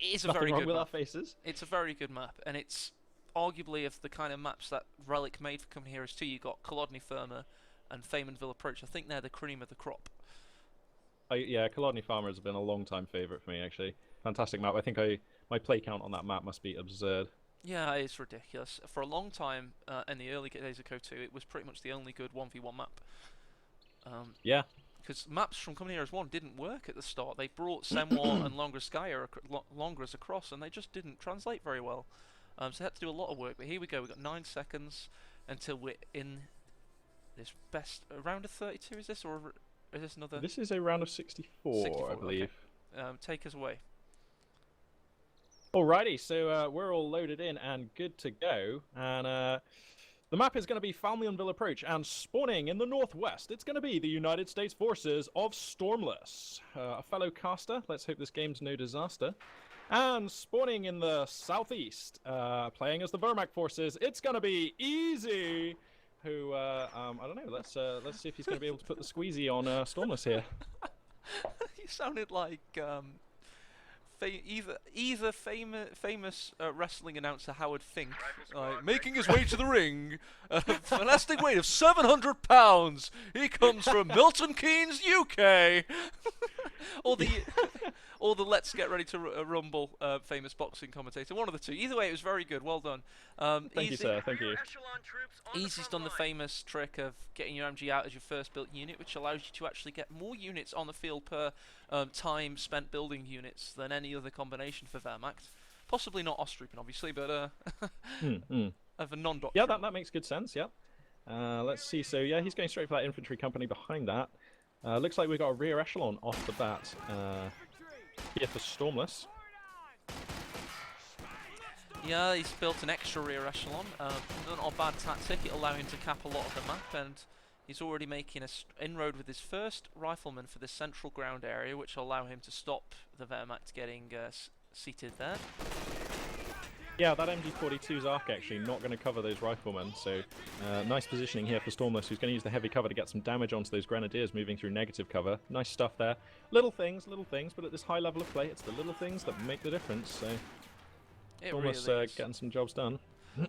is a Nothing very wrong good with our map. faces. It's a very good map, and it's arguably of the kind of maps that Relic made for Company Heroes 2. You got Kolodny Firma and Feymanville Approach. I think they're the cream of the crop. Yeah, Kolodny Farmer has been a long time favourite for me, actually. Fantastic map. I think my play count on that map must be absurd. Yeah, it's ridiculous. For a long time, in the early days of KO2, it was pretty much the only good 1v1 map. Yeah. Because maps from Company Heroes 1 didn't work at the start. They brought Semwar and Longras across, and they just didn't translate very well. So they had to do a lot of work. But here we go. We've got 9 seconds until we're in this best... round of 32, is this? Or is this another... This is a round of 64, I believe. Okay. Take us away. Alrighty, so we're all loaded in and good to go. And the map is going to be Falmionville Approach, and spawning in the northwest, it's going to be the United States forces of Stormless. A fellow caster, let's hope this game's no disaster. And spawning in the southeast, playing as the Vermac forces, it's going to be Easy, who, I don't know, let's see if he's going to be able to put the squeezy on Stormless here. You sounded like... either famous wrestling announcer Howard Fink, making his way to the ring, an lasting weight of 700 pounds. He comes from Milton Keynes, UK. or the or the Let's Get Ready to Rumble famous boxing commentator. One of the two. Either way, it was very good. Well done. Thank you, sir. Thank you. Easy's done the famous trick of getting your MG out as your first built unit, which allows you to actually get more units on the field per time spent building units than any other combination for Wehrmacht. Possibly not Ostrupen, obviously, but of a non-doctrine. Yeah, that makes good sense, yeah. Let's see, so yeah, he's going straight for that infantry company behind that. Looks like we've got a rear echelon off the bat here for Stormless. Yeah, he's built an extra rear echelon. Not a bad tactic. It'll allow him to cap a lot of the map, and he's already making an inroad with his first rifleman for this central ground area, which will allow him to stop the Wehrmacht getting seated there. Yeah, that MG42's arc actually not going to cover those riflemen, so nice positioning here for Stormless, who's going to use the heavy cover to get some damage onto those grenadiers moving through negative cover. Nice stuff there. Little things, but at this high level of play, it's the little things that make the difference, so Stormless really is. getting some jobs done.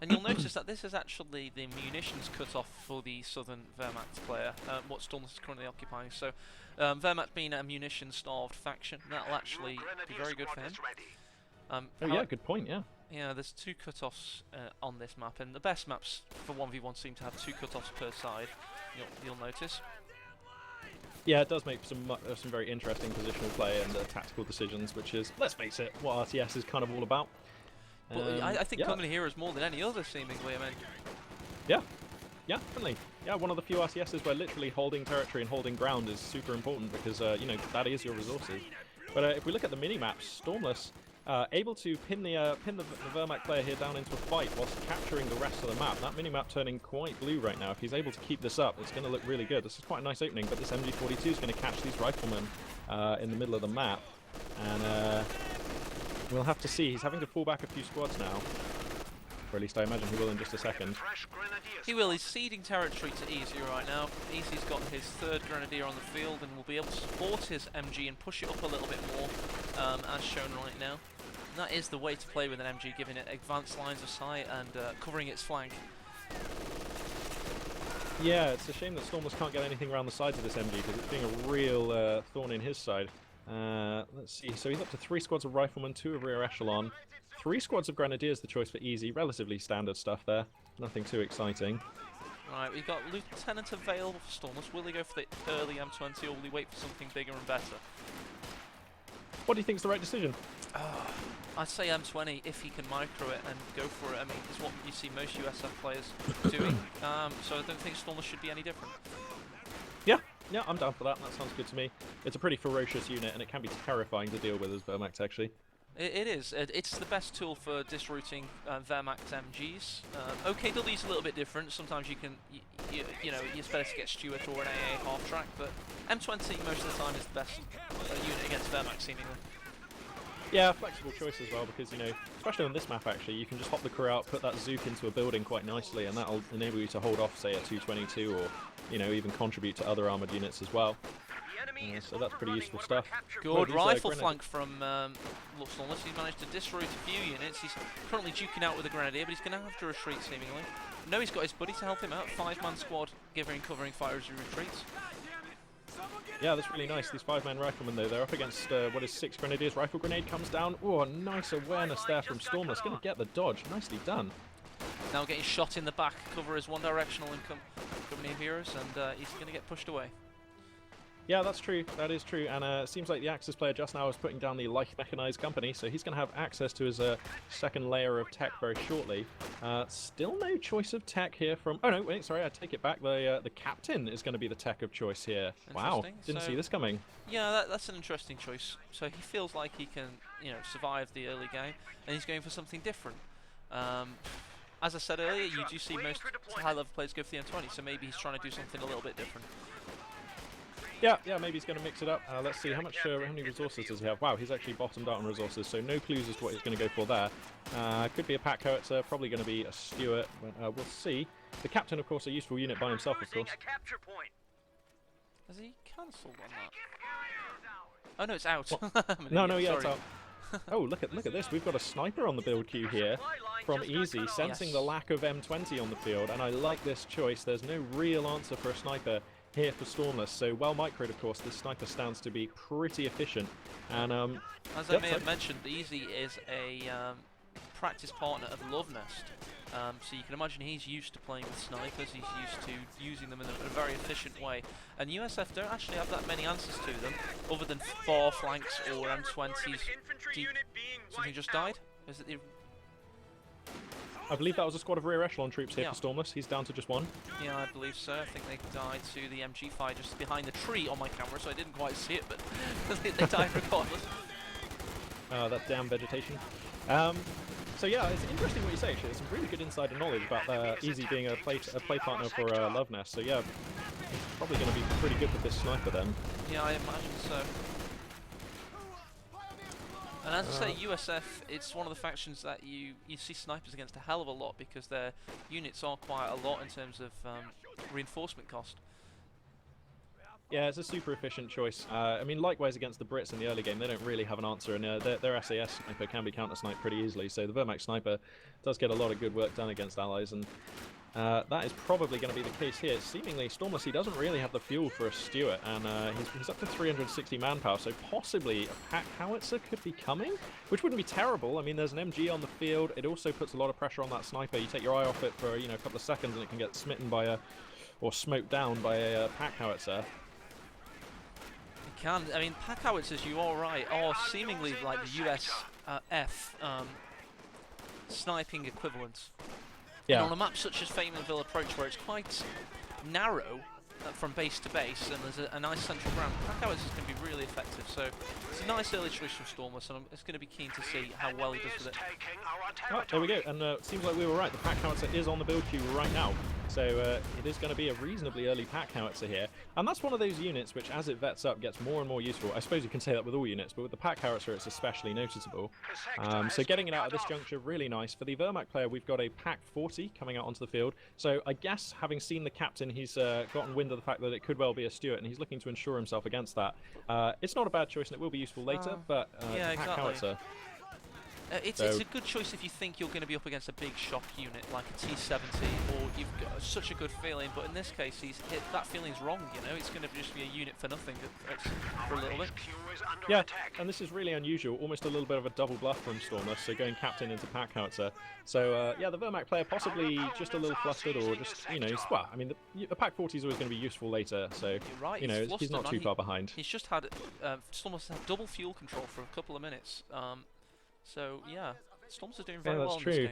And you'll notice that this is actually the munitions cut-off for the southern Wehrmacht player, what Stormless is currently occupying. So Wehrmacht being a munition-starved faction, that'll actually be very good for him. Yeah, good point, yeah. Yeah, there's 2 cut-offs on this map, and the best maps for 1v1 seem to have 2 cut-offs per side, you'll notice. Yeah, it does make some very interesting positional play and tactical decisions, which is, let's face it, what RTS is kind of all about. But I think Company Heroes more than any other, seemingly. I mean, yeah, definitely. Yeah, one of the few RCSs where literally holding territory and holding ground is super important because you know, that is your resources. But if we look at the mini maps, Stormless able to pin the Wehrmacht player here down into a fight whilst capturing the rest of the map. That mini map turning quite blue right now. If he's able to keep this up, it's going to look really good. This is quite a nice opening, but this MG42 is going to catch these riflemen in the middle of the map, and we'll have to see. He's having to fall back a few squads now. Or at least I imagine he will in just a second. He will. He's ceding territory to Easy right now. Easy's got his 3rd Grenadier on the field and will be able to support his MG and push it up a little bit more, as shown right now. And that is the way to play with an MG, giving it advanced lines of sight and covering its flank. Yeah, it's a shame that Stormless can't get anything around the sides of this MG because it's being a real thorn in his side. Let's see, so he's up to 3 squads of riflemen, 2 of rear echelon, 3 squads of grenadiers, the choice for Easy. Relatively standard stuff there, nothing too exciting. Right, we've got Lieutenant available for Stormless. Will he go for the early M20 or will he wait for something bigger and better? What do you think is the right decision? I'd say M20 if he can micro it and go for it. I mean, it's what you see most USF players doing, so I don't think Stormless should be any different. Yeah, I'm down for that. That sounds good to me. It's a pretty ferocious unit, and it can be terrifying to deal with as Wehrmacht, actually. It is. It's the best tool for disrouting Wehrmacht MGs. OKW's a little bit different. Sometimes you can, you know, it's better to get Stuart or an AA half-track, but M20 most of the time is the best unit against Wehrmacht, seemingly. Yeah, flexible choice as well, because, you know, especially on this map, actually, you can just hop the crew out, put that Zook into a building quite nicely, and that'll enable you to hold off, say, at 222, or, you know, even contribute to other armoured units as well. So that's pretty useful stuff. Good These, rifle grenade- flank from Stormless. He's managed to destroy a few units. He's currently duking out with a grenadier, but he's going to have to retreat seemingly. No, he's got his buddy to help him out. 5-man squad giving covering fire as he retreats. Yeah, that's really nice. These 5-man riflemen, though, they're up against what is 6 grenadiers. Rifle grenade comes down. Oh, nice awareness there from Stormless. Going to get the dodge. Nicely done. Now getting shot in the back. Cover is one directional in company of heroes, and he's going to get pushed away. Yeah, that's true. That is true. And it seems like the Axis player just now is putting down the light mechanized company, so he's going to have access to his second layer of tech very shortly. Still no choice of tech here from... Oh, no, wait, sorry, I take it back. The captain is going to be the tech of choice here. Wow, didn't see this coming. Yeah, that's an interesting choice. So he feels like he can, survive the early game, and he's going for something different. As I said earlier, you do see most high-level players go for the M20, so maybe he's trying to do something a little bit different. Yeah, maybe he's going to mix it up. Let's see, how many resources does he have? Wow, he's actually bottomed out on resources, so no clues as to what he's going to go for there. Could be a pack howitzer, probably going to be a Stuart. We'll see. The captain, of course, a useful unit by himself, of course. Has he cancelled on that? Oh no, it's out. Yeah, it's out. Oh, look at this. We've got a sniper on the build queue here from Easy, sensing the lack of M20 on the field, and I like this choice. There's no real answer for a sniper here for Stormless, so well microed, of course, this sniper stands to be pretty efficient. And as I may have mentioned, Easy is a practice partner of Love Nest, so you can imagine he's used to playing with snipers. He's used to using them in a very efficient way. And USF don't actually have that many answers to them, other than 4 flanks or M20s. Something just died? Is it the... I believe that was a squad of rear echelon troops here for Stormless. He's down to just 1. Yeah, I believe so. I think they died to the MG fire just behind the tree on my camera, so I didn't quite see it, but they died regardless. That damn vegetation. So yeah, it's interesting what you say, actually. There's some really good insider knowledge about Easy being a play partner for Love Nest. So yeah, probably going to be pretty good with this sniper then. Yeah, I imagine so. And as I say, USF, it's one of the factions that you see snipers against a hell of a lot, because their units are quite a lot in terms of reinforcement cost. Yeah, it's a super efficient choice. I mean, likewise against the Brits in the early game, they don't really have an answer, and their SAS sniper can be counter-sniped pretty easily, so the Wehrmacht sniper does get a lot of good work done against allies, and that is probably going to be the case here. Seemingly, Stormless, he doesn't really have the fuel for a Stuart, and he's up to 360 manpower, so possibly a pack howitzer could be coming, which wouldn't be terrible. I mean, there's an MG on the field. It also puts a lot of pressure on that sniper. You take your eye off it for a couple of seconds, and it can get smitten by or smoked down by a pack howitzer. Can. I mean, pack howitzers, you are right, are seemingly like the USF sniping equivalents. Yeah. And on a map such as Faymanville Approach, where it's quite narrow from base to base, and there's a nice central ground, pack howitzers can be really effective. So it's a nice early choice from Stormless, and I'm just going to be keen to see how well he does with it. Oh, there we go, and it seems like we were right. The pack howitzer is on the build queue right now. So it is going to be a reasonably early pack howitzer here. And that's one of those units which, as it vets up, gets more and more useful. I suppose you can say that with all units, but with the pack howitzer, it's especially noticeable. So getting it out at this juncture, really nice. For the Wehrmacht player, we've got a pack 40 coming out onto the field. So I guess, having seen the captain, he's gotten wind of the fact that it could well be a Stuart, and he's looking to ensure himself against that. It's not a bad choice, and it will be useful later, but yeah, pack exactly. howitzer. It's a good choice if you think you're going to be up against a big shock unit like a T-70, or you've got such a good feeling, but in this case that feeling's wrong, It's going to just be a unit for nothing for a little bit. Yeah, and this is really unusual, almost a little bit of a double bluff from Stormless, so going captain into pack howitzer. So yeah, the Wehrmacht player possibly just a little flustered, or just, well, I mean, the pack 40 is always going to be useful later, so, you're right, he's not too far behind. He's just had, Stormless had double fuel control for a couple of minutes. So yeah, Stormless is doing very well in this game.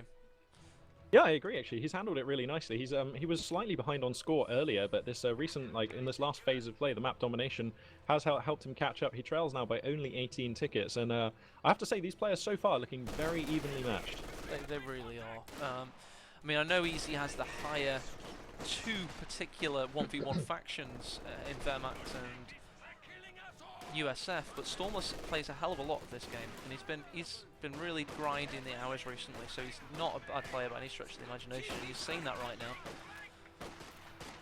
Yeah, I agree. Actually, he's handled it really nicely. He was slightly behind on score earlier, but this recent, in this last phase of play, the map domination has helped him catch up. He trails now by only 18 tickets, and I have to say these players so far are looking very evenly matched. They really are. I mean, I know Easy has the higher 2 particular 1v1 factions in Wehrmacht and USF, but Stormless plays a hell of a lot of this game, and he's been really grinding the hours recently, so he's not a bad player by any stretch of the imagination. He's saying that right now.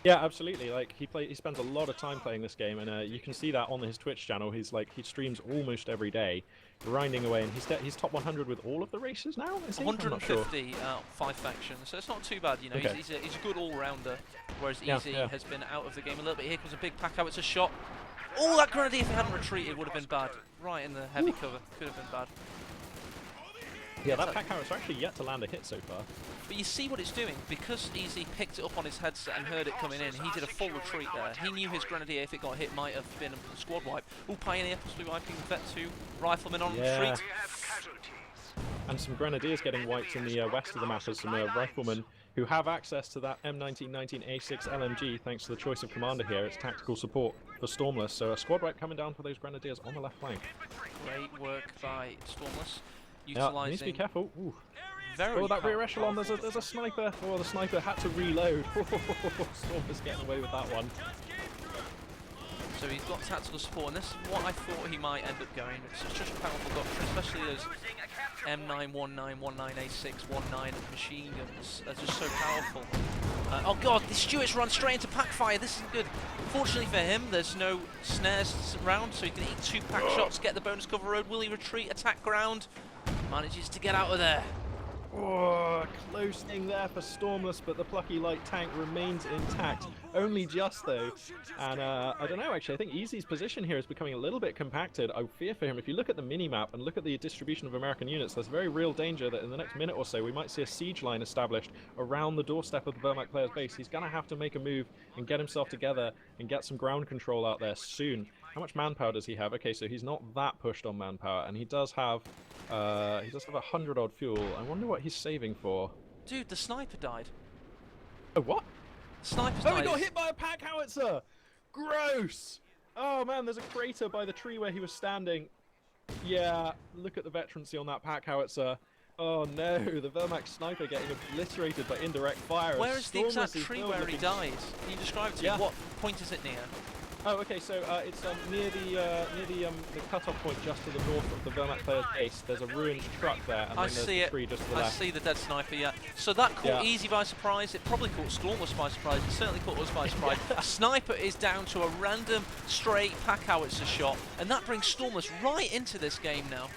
Yeah, absolutely. Like he spends a lot of time playing this game, and you can see that on his Twitch channel. He streams almost every day, grinding away, and he's top 100 with all of the races now. Is he? I'm not sure. 150 out 5 factions, so it's not too bad. You know, Okay. he's a good all-rounder, whereas Yeah, Easy yeah. has been out of the game a little bit. Here comes a big pack out. It's a shot. Oh, that grenadier, if he hadn't retreated, would have been bad. Right in the heavy cover, could have been bad. Yeah, that pack house actually yet to land a hit so far. But you see what it's doing, because Easy picked it up on his headset and heard it coming in, he did a full retreat there. He knew his grenadier, if it got hit, might have been a squad wipe. Ooh, Pioneer possibly wiping Vet 2, Rifleman on retreat. And some grenadiers getting wiped in the west of the map as some riflemen who have access to that M1919A6 LMG thanks to the choice of commander here. It's tactical support for Stormless, so a squad wipe coming down for those grenadiers on the left flank. Great work by Stormless, Yeah, utilising... needs to be careful. Ooh. Very Oh, that rear powerful. echelon, there's a sniper. Oh, the sniper had to reload. Stormless getting away with that one. So he's got tactical support, and this is what I thought he might end up going. It's such a powerful doctrine, especially those M91919A619 machine guns. They're just so powerful. Oh god, the Stuart's run straight into pack fire. This isn't good. Fortunately for him, there's no snares around, so he can eat 2 pack shots, get the bonus cover road. Will he retreat, attack ground? Manages to get out of there. Oh, close thing there for Stormless, but the plucky light tank remains intact. Only just though. And I don't know, actually, I think Easy's position here is becoming a little bit compacted. I fear for him. If you look at the mini-map and look at the distribution of American units, there's very real danger that in the next minute or so we might see a siege line established around the doorstep of the Vermac player's base. He's going to have to make a move and get himself together and get some ground control out there soon. How much manpower does he have? Okay, so he's not that pushed on manpower, and he does have 100 odd fuel. I wonder what he's saving for. Dude, the sniper died. Oh, what? The sniper's Oh, died. he got hit by a pack howitzer! Gross! Oh man, there's a crater by the tree where he was standing. Yeah, look at the veterancy on that pack howitzer. Oh no, the Vermac sniper getting obliterated by indirect fire. Where is the exact tree where he died? Can you describe it to me? What point is it near? Oh, okay. So it's near the cutoff point, just to the north of the Vermac player's base. There's a ruined truck there, and then there's the tree just to the left. I see the dead sniper. Yeah. So that caught Easy by surprise. It probably caught Stormless by surprise. It certainly caught us by surprise. Sniper is down to a random straight pack howitzer shot, and that brings Stormless right into this game now.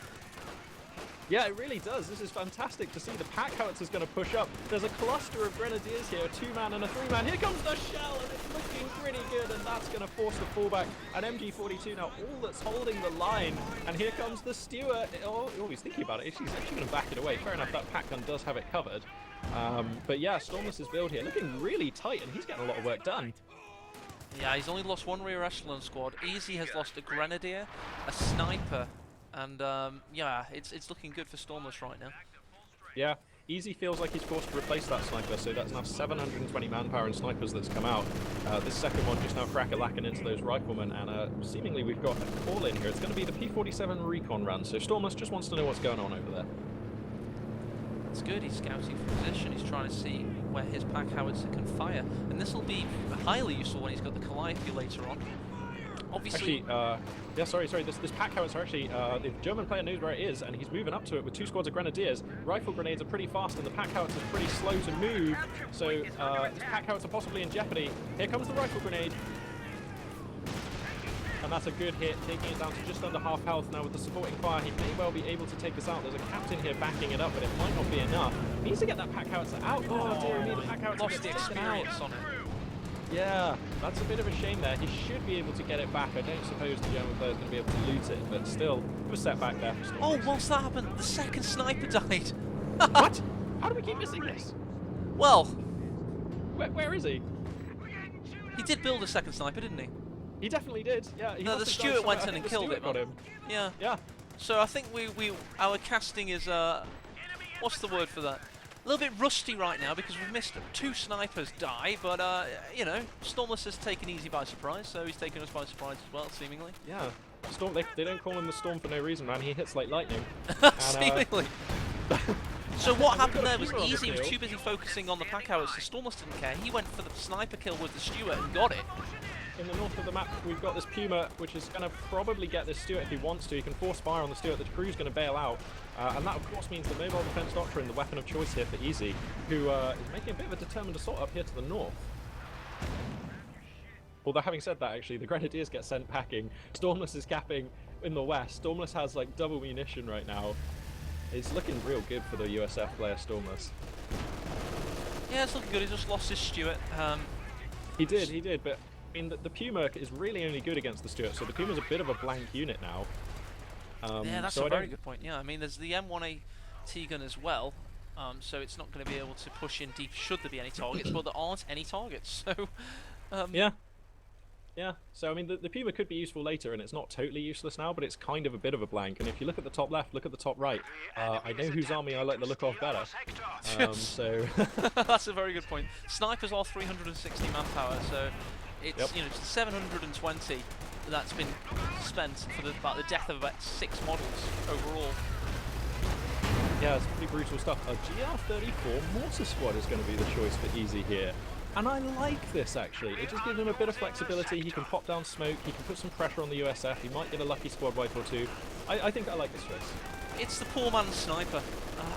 Yeah, it really does. This is fantastic to see. The pack howitzer's going to push up. There's a cluster of grenadiers here, a 2-man and a 3-man. Here comes the shell, and it's looking pretty good, and that's going to force the fallback. An MG42 now, all that's holding the line. And here comes the Stewart. Oh, he's thinking about it. He's actually going to back it away. Fair enough, that pack gun does have it covered. But yeah, Stormless's build here looking really tight, and he's getting a lot of work done. Yeah, he's only lost 1 rear echelon squad. Easy has lost a grenadier, a sniper, and yeah, it's looking good for Stormless right now. Yeah, Easy feels like he's forced to replace that sniper, so that's now 720 manpower and snipers that's come out. This second one just now crack-a-lacking into those riflemen, and seemingly we've got a call in here. It's going to be the P-47 recon run, so Stormless just wants to know what's going on over there. It's good, he's scouting for position, he's trying to see where his pack howitzer can fire, and this will be highly useful when he's got the Calliope later on. Obviously, yeah, sorry, this pack howitzer actually, the German player knows where it is, and he's moving up to it with 2 squads of grenadiers. Rifle grenades are pretty fast, and the pack howitzer is pretty slow to move, so this pack howitzer possibly in jeopardy. Here comes the rifle grenade. And that's a good hit, taking it down to just under half health now with the supporting fire. He may well be able to take this out. There's a captain here backing it up, but it might not be enough. He needs to get that pack howitzer out. Oh dear me, the pack howitzer lost the experience on it. Yeah, that's a bit of a shame there. He should be able to get it back. I don't suppose the German player's going to be able to loot it, but still, a setback there for Stormless. Oh, once that happened, the second sniper died. What? How do we keep missing this? Well, where is he? He did build a second sniper, didn't he? He definitely did. Yeah. No, the Stuart went in and killed it. Got him. Yeah. Yeah. So I think our casting is what's the word for that? A little bit rusty right now because we've missed 2 snipers die, but you know, Stormless has taken Easy by surprise, so he's taken us by surprise as well, seemingly. Yeah. Storm. They don't call him the Storm for no reason, man. He hits like lightning. Seemingly. So what happened there was Easy was too busy focusing on the pack howitzer. Stormless didn't care. He went for the sniper kill with the Stuart and got it. In the north of the map, we've got this Puma, which is going to probably get this Stuart if he wants to. He can force fire on the Stuart. The crew's going to bail out. And that, of course, means the mobile defense doctrine, the weapon of choice here for Easy, who is making a bit of a determined assault up here to the north. Although having said that, actually, the Grenadiers get sent packing. Stormless is capping in the west. Stormless has like double munition right now. It's looking real good for the USF player Stormless. Yeah, it's looking good. He just lost his Stuart. He did, but I mean, the Puma is really only good against the Stuart, so the Puma's a bit of a blank unit now. Yeah, that's so a very good point. Yeah, I mean, there's the M1AT gun as well, so it's not going to be able to push in deep should there be any targets, but there aren't any targets, so... Yeah, so I mean, the Puma could be useful later, and it's not totally useless now, but it's kind of a bit of a blank. And if you look at the top left, look at the top right, I know whose army I like the look of better. So that's a very good point. Snipers are 360 manpower, so it's you know, it's 720 that's been spent for about the death of about 6 models overall. Yeah, it's pretty brutal stuff. A GR34 Mortar Squad is going to be the choice for Easy here. And I like this, actually. It just gives him a bit of flexibility. He can pop down smoke, he can put some pressure on the USF, he might get a lucky squad wipe or two. I think I like this choice. It's the poor man's sniper.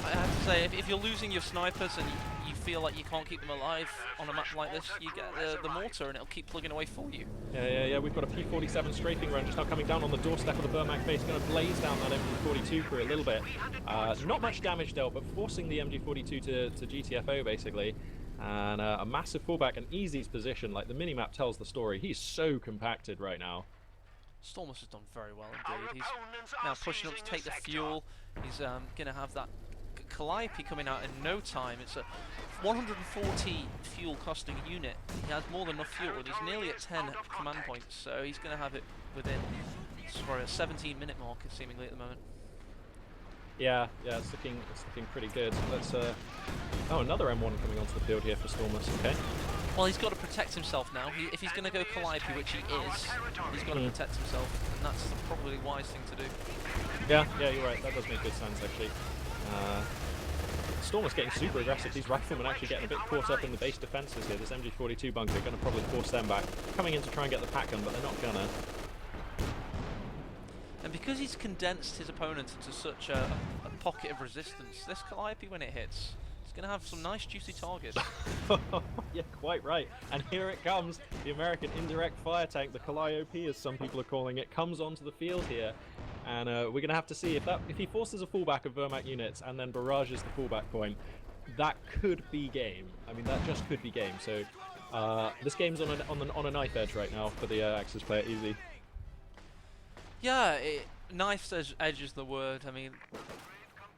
I have to say, if you're losing your snipers and you feel like you can't keep them alive on a map like this, you get the mortar and it'll keep plugging away for you. Yeah, we've got a P-47 strafing run just now coming down on the doorstep of the Burmac base, going to blaze down that MG-42 for a little bit. Not much damage dealt, but forcing the MG-42 to GTFO, basically. And a massive fallback, and Easy's position, like the minimap tells the story. He's so compacted right now. Stormless has done very well indeed. He's now pushing up to take the fuel. He's going to have that Calliope coming out in no time. It's a 140 fuel costing unit. He has more than enough fuel, and he's nearly at 10 command points, so he's going to have it within, sorry, a 17-minute mark seemingly at the moment. Yeah, it's looking pretty good. Let's oh, another M1 coming onto the field here for Stormless. Okay. Well, he's got to protect himself now. If he's going to go Calliope, which he is, he's got to protect himself, and that's the probably wise thing to do. Yeah, you're right. That does make good sense, actually. Stormless getting super aggressive. These riflemen actually getting a bit caught up in the base defences here. This MG-42 bunker going to probably force them back. Coming in to try and get the pack gun, but they're not gonna. And because he's condensed his opponent into such a pocket of resistance, this Calliope, when it hits, it's going to have some nice juicy targets. Yeah, quite right. And here it comes. The American indirect fire tank, the Calliope as some people are calling it, comes onto the field here. And we're going to have to see if he forces a fallback of Vermac units and then barrages the fallback point, that could be game. I mean, that just could be game. So this game's on a knife edge right now for the Axis player Easy. Yeah, knife edge is the word. I mean,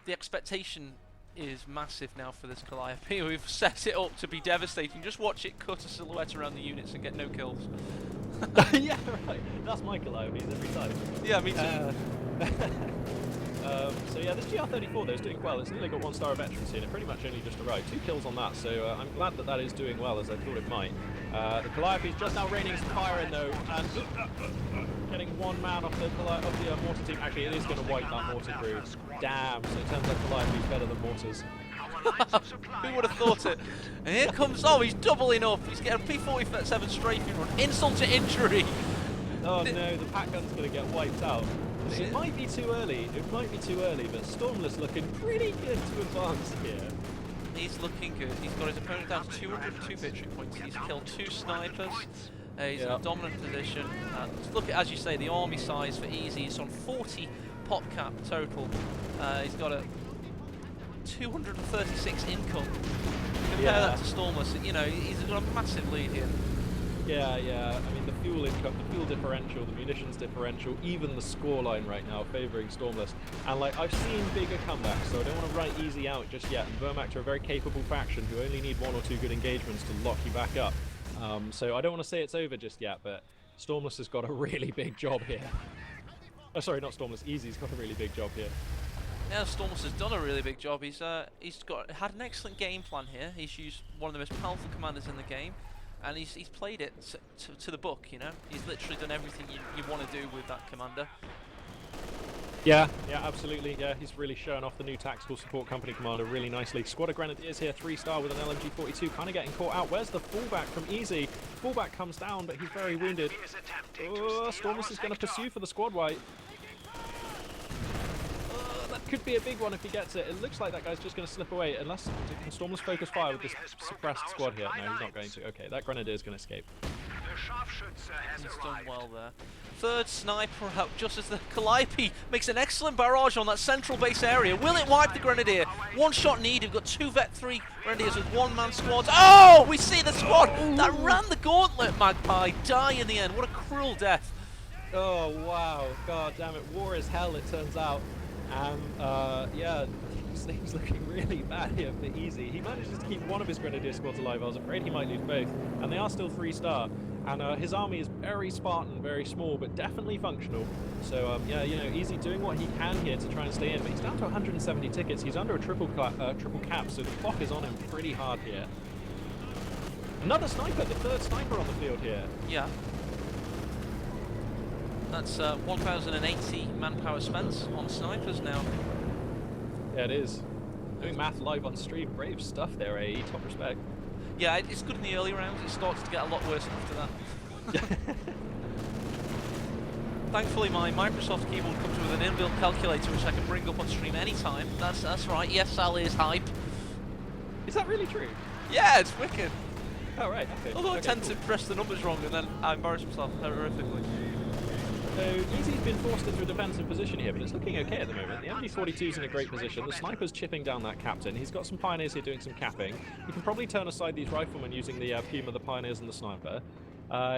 the expectation is massive now for this Calliope. We've set it up to be devastating. Just watch it cut a silhouette around the units and get no kills. Yeah, right. That's my Calliope every time. Yeah, me too. So yeah, this GR34 though is doing well. It's nearly got 1 star of veterans here, and it pretty much only just arrived. 2 kills on that, so I'm glad that is doing well, as I thought it might. The Calliope's just now raining some fire in though, and getting 1 man off the mortar team. Actually, it is going to wipe that mortar crew. Damn, so it turns out Calliope's better than mortars. Who would have thought it? And here comes, oh, he's doubling up. He's getting a P-47 strafing run. Insult to injury. Oh no, the pack gun's going to get wiped out. It might be too early. But Stormless looking pretty good to advance here. He's looking good. He's got his opponent down to 202 victory points. He's killed 2 snipers. He's in a dominant position. Look at, as you say, the army size for Easy. He's on 40 pop cap total. He's got a 236 income. Compare that to Stormless. You know, he's got a massive lead here. Yeah. I mean, the fuel income, the fuel differential, the munitions differential, even the scoreline right now favouring Stormless. And like, I've seen bigger comebacks, so I don't want to write Easy out just yet. And Vermac are a very capable faction who only need 1 or 2 good engagements to lock you back up. So I don't want to say it's over just yet, but Stormless has got a really big job here. Oh, sorry, not Stormless. Easy's got a really big job here. Yeah, Stormless has done a really big job. He's had an excellent game plan here. He's used one of the most powerful commanders in the game, and he's played it to the book. You know, he's literally done everything you want to do with that commander. Yeah, absolutely. Yeah, he's really shown off the new tactical support company commander really nicely. Squad of Grenadiers here, 3-star with an LMG-42, kind of getting caught out. Where's the fallback from Easy? Fallback comes down, but he's very wounded. Oh, Stormless is going to pursue for the squad wipe. That could be a big one if he gets it. It looks like that guy's just going to slip away, unless can Stormless focus fire with this suppressed squad here. No, he's not going to. Okay, that Grenadier is going to escape. He's done well there. Third sniper out just as the Calliope makes an excellent barrage on that central base area. Will it wipe the Grenadier? One shot needed. We've got two Vet 3 Grenadiers with one-man squads. Oh, we see the squad that ran the gauntlet, Magpie, die in the end. What a cruel death. Oh, wow. God damn it. War is hell, it turns out. And, yeah, this thing's looking really bad here for Easy. He manages to keep one of his Grenadier squads alive. I was afraid he might lose both. And they are still 3-star. And his army is very Spartan, very small, but definitely functional. So, yeah, you know, Easy doing what he can here to try and stay in. But he's down to 170 tickets. He's under a triple cap, so the clock is on him pretty hard here. Another sniper, the third sniper on the field here. Yeah. That's 1,080 manpower spent on snipers now. Yeah, it is. Doing math live on stream, brave stuff there, AE, top respect. Yeah, it's good in the early rounds. It starts to get a lot worse after that. Thankfully, my Microsoft keyboard comes with an inbuilt calculator, which I can bring up on stream anytime. That's right. Yes, Sally is hype. Is that really true? Yeah, it's wicked. Oh, right. Okay. Although I okay, tend cool. to press the numbers wrong, and then I embarrass myself horrifically. So Easy's been forced into a defensive position here, but it's looking okay at the moment. The MG42's in a great position. The sniper's chipping down that captain. He's got some pioneers here doing some capping. He can probably turn aside these riflemen using the Puma, the pioneers, and the sniper.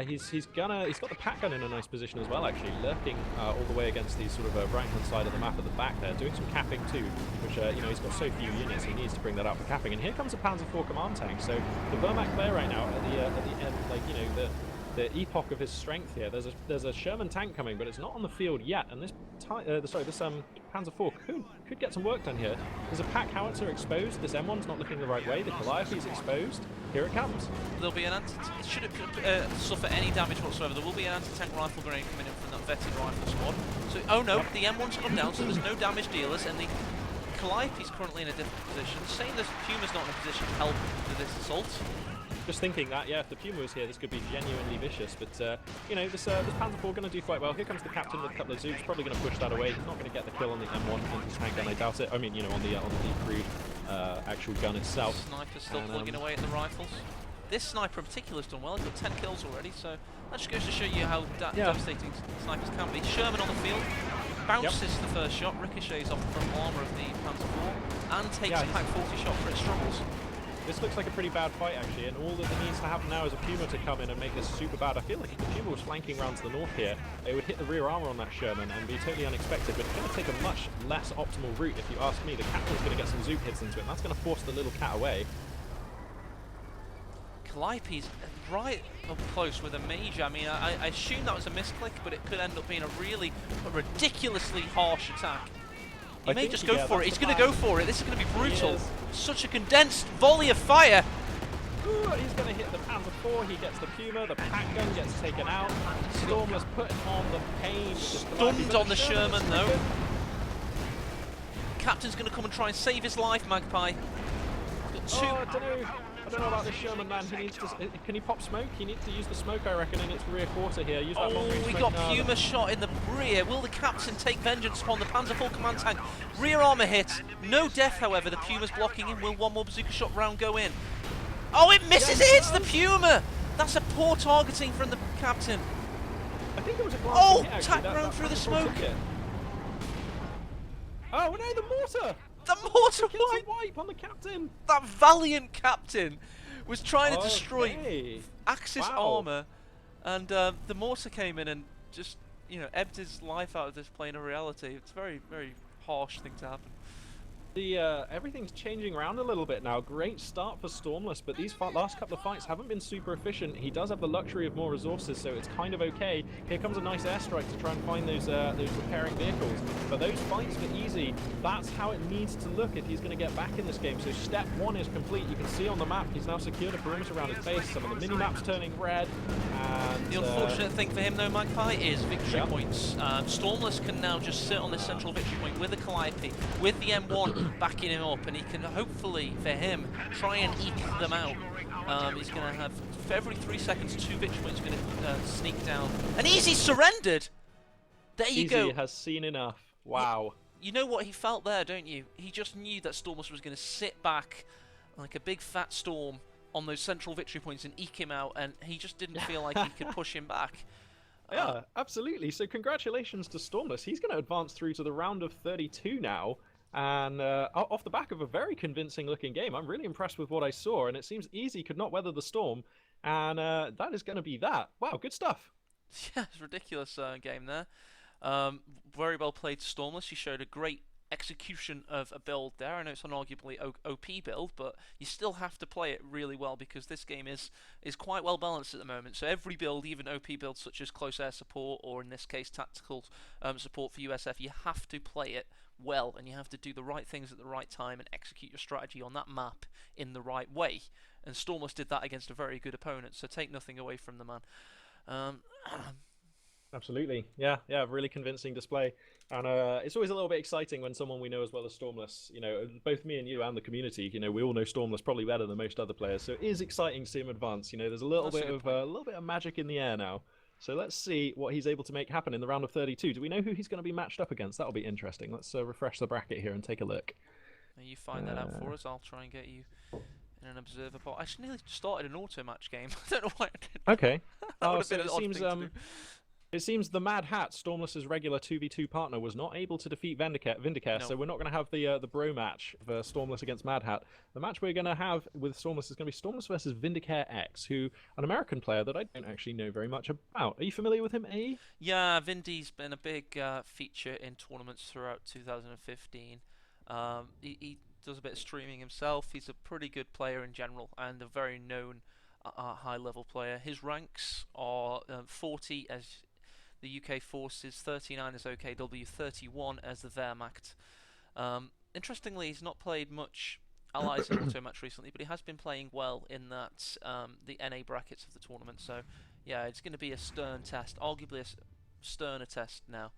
He's got the pack gun in a nice position as well, actually, lurking all the way against the sort of right-hand side of the map at the back there, doing some capping too, which you know, he's got so few units, he needs to bring that out for capping. And here comes a Panzer IV command tank. So the Wehrmacht player right now at the end, like, you know, the epoch of his strength here. There's a Sherman tank coming, but it's not on the field yet. And this Panzer IV could get some work done here. There's a pack howitzer exposed. This M1's not looking the right way. The Calliope's exposed. Here it comes. There'll be an should it suffer any damage whatsoever, there will be an anti-tank rifle grenade coming in from that vetted rifle squad. So, oh no, the M1's gone down, so there's no damage dealers, and the Calliope's currently in a different position. Saying the Puma's not in a position to help with this assault. Just thinking that, yeah, if the Puma was here, this could be genuinely vicious. But, you know, this Panzer IV going to do quite well. Here comes the captain with a couple of Zoops, probably going to push that away. He's not going to get the kill on the M1 anti-tank gun, I doubt it. I mean, you know, on the crude actual gun itself. Sniper's still plugging away at the rifles. This sniper in particular has done well. He's got 10 kills already, so that just goes to show you how devastating snipers can be. Sherman on the field. Bounces the first shot, ricochets off the front armour of the Panzer IV, and takes a Pack 40 shot for its struggles. This looks like a pretty bad fight, actually, and all that needs to happen now is a Puma to come in and make this super bad. I feel like if the Puma was flanking around to the north here, it would hit the rear armour on that Sherman and be totally unexpected, but it's going to take a much less optimal route, if you ask me. The captain's going to get some Zoop hits into it, and that's going to force the little cat away. Calliope's right up close with a Major. I mean, I assume that was a misclick, but it could end up being a ridiculously harsh attack. He may just go for it. He's going to go for it. This is going to be brutal. Such a condensed volley of fire. Ooh, he's going to hit the Panzer IV. He gets the Puma. The pack gun gets taken out. Stormless putting on the pain. Stunned on the Sherman, though. Captain's going to come and try and save his life, Magpie. Got two. Oh, I don't know about this Sherman, man. He needs to. Can he pop smoke? He needs to use the smoke, I reckon, in its rear quarter here. Use that long range we smoke. got Puma shot in the rear. Will the captain take vengeance upon the Panzer IV command tank? Rear armour hit. No death, however. The Puma's blocking him. Will one more bazooka shot round go in? Oh, it misses! It hits the Puma! That's a poor targeting from the captain. I think it was a glancing hit, actually. Tack round through the smoke. Oh, no, the mortar! The mortar wipe on the captain! That valiant captain was trying to destroy Axis armour, and the mortar came in and just, you know, ebbed his life out of this plane of reality. It's a very, very harsh thing to happen. Everything's changing around a little bit now. Great start for Stormless, but these last couple of fights haven't been super efficient. He does have the luxury of more resources, so it's kind of okay. Here comes a nice airstrike to try and find those repairing vehicles. But those fights for Easy, that's how it needs to look if he's going to get back in this game. So step one is complete. You can see on the map he's now secured a perimeter around his base. Some of the mini-maps turning red. And the unfortunate thing for him, though, Magpie, is victory points. Stormless can now just sit on this central victory point with the Calliope, with the M1 backing him up, and he can hopefully, for him, try and eke them out. He's going to have, for every 3 seconds, 2 victory points going to sneak down. And Easy surrendered! There you go. Easy has seen enough. Wow. You know what he felt there, don't you? He just knew that Stormless was going to sit back like a big fat storm on those central victory points and eke him out, and he just didn't feel like he could push him back. Yeah, absolutely. So congratulations to Stormless. He's going to advance through to the round of 32 now. And off the back of a very convincing looking game, I'm really impressed with what I saw. And it seems Easy could not weather the storm. And that is going to be that. Wow, good stuff. Yeah, it's a ridiculous game there. Very well played Stormless. He showed a great execution of a build there. I know it's an arguably OP build, but you still have to play it really well because this game is quite well balanced at the moment. So every build, even OP builds such as close air support or in this case tactical support for USF, you have to play it well and you have to do the right things at the right time and execute your strategy on that map in the right way. And Stormless did that against a very good opponent, so take nothing away from the man. Absolutely. Yeah, really convincing display. And it's always a little bit exciting when someone we know as well as Stormless, both me and you and the community, we all know Stormless probably better than most other players. So it is exciting to see him advance. There's a little bit of magic in the air now. So let's see what he's able to make happen in the round of 32. Do we know who he's going to be matched up against? That'll be interesting. Let's refresh the bracket here and take a look. You find that out for us. I'll try and get you in an observer bot. I actually nearly started an auto match game. I don't know why I did. Okay. That would have been an odd thing to do. It seems the Mad Hat, Stormless's regular 2v2 partner, was not able to defeat Vindicare, No. so we're not going to have the bro match for Stormless against Mad Hat. The match we're going to have with Stormless is going to be Stormless versus Vindicare X, who an American player that I don't actually know very much about. Are you familiar with him, AE? Yeah, Vindy's been a big feature in tournaments throughout 2015. He does a bit of streaming himself. He's a pretty good player in general and a very known high-level player. His ranks are 40 as the UK Forces, 39 as OKW, 31 as the Wehrmacht. Interestingly, he's not played much Allies in auto match recently, but he has been playing well in that the NA brackets of the tournament. So, yeah, it's going to be a stern test, arguably a sterner test now.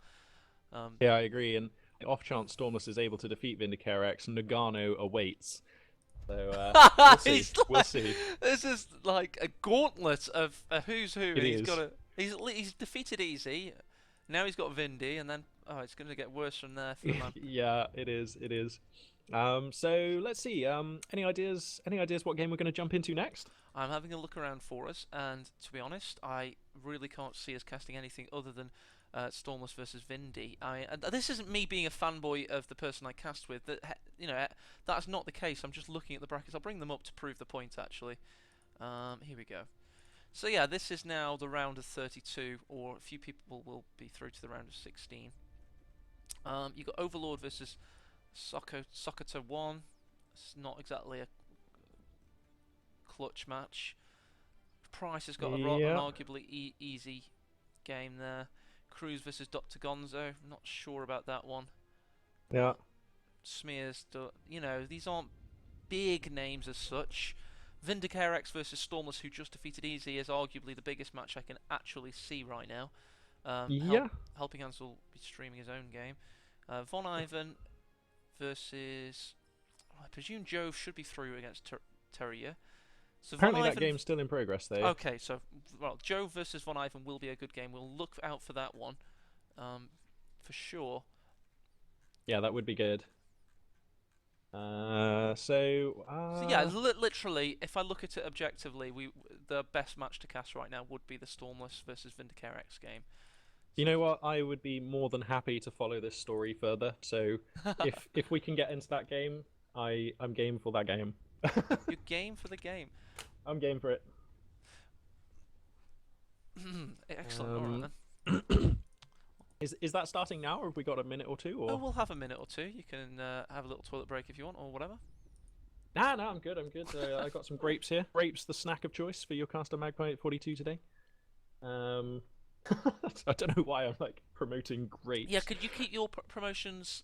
Yeah, I agree. And off chance Stormless is able to defeat Vindicare X, Nagano awaits. So we'll see. This is like a gauntlet of a who's who. He's defeated Easy. Now he's got Vindy, and then it's going to get worse from there for the man. Yeah, it is. So let's see. Any ideas? What game we're going to jump into next? I'm having a look around for us, and to be honest, I really can't see us casting anything other than Stormless versus Vindy. And this isn't me being a fanboy of the person I cast with. That's not the case. I'm just looking at the brackets. I'll bring them up to prove the point. Actually, here we go. So yeah, this is now the round of 32, or a few people will be through to the round of 16. You got Overlord versus Sokoto 1. It's not exactly a clutch match. Price has got an arguably easy game there. Cruz versus Dr. Gonzo. I'm not sure about that one. Yeah. Smears, these aren't big names as such. Vindicare X versus Stormless, who just defeated Easy, is arguably the biggest match I can actually see right now. Helping Hans will be streaming his own game. Von Ivan versus... I presume Jove should be through against Terrier. So apparently that game's still in progress, though. Okay, so Jove versus Von Ivan will be a good game. We'll look out for that one, for sure. Yeah, that would be good. So yeah, literally, if I look at it objectively, the best match to cast right now would be the Stormless versus Vindicare X game. You know what? I would be more than happy to follow this story further. So if we can get into that game, I'm game for that game. You're game for the game. I'm game for it. Excellent. All right then. Is that starting now, or have we got a minute or two? Or? Oh, we'll have a minute or two. You can have a little toilet break if you want, or whatever. No, I'm good. I got some grapes here. Grapes, the snack of choice for your caster Magpie 42 today. I don't know why I'm promoting grapes. Yeah, could you keep your promotions?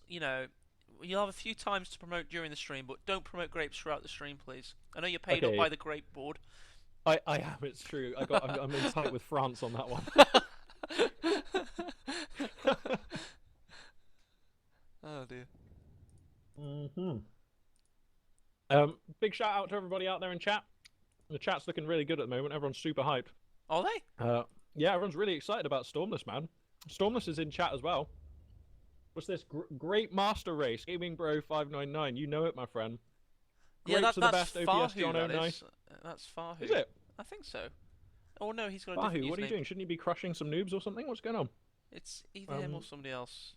You'll have a few times to promote during the stream, but don't promote grapes throughout the stream, please. I know you're paid up by the grape board. I am. It's true. I'm in tight with France on that one. Oh dear. Big shout out to everybody out there in chat. The chat's looking really good at the moment. Everyone's super hyped. Are they? Yeah, everyone's really excited about Stormless, man. Stormless is in chat as well. What's this? Great Master Race, Gaming Bro 599. You know it, my friend. Yeah, Grapes are the that's best. OPS Fahu. Jono, That nice. is. That's Fahu. Is it? I think so. Oh no, he's got a different Fahu, what are you username. doing? Shouldn't you be crushing some noobs or something? What's going on? It's either him or somebody else.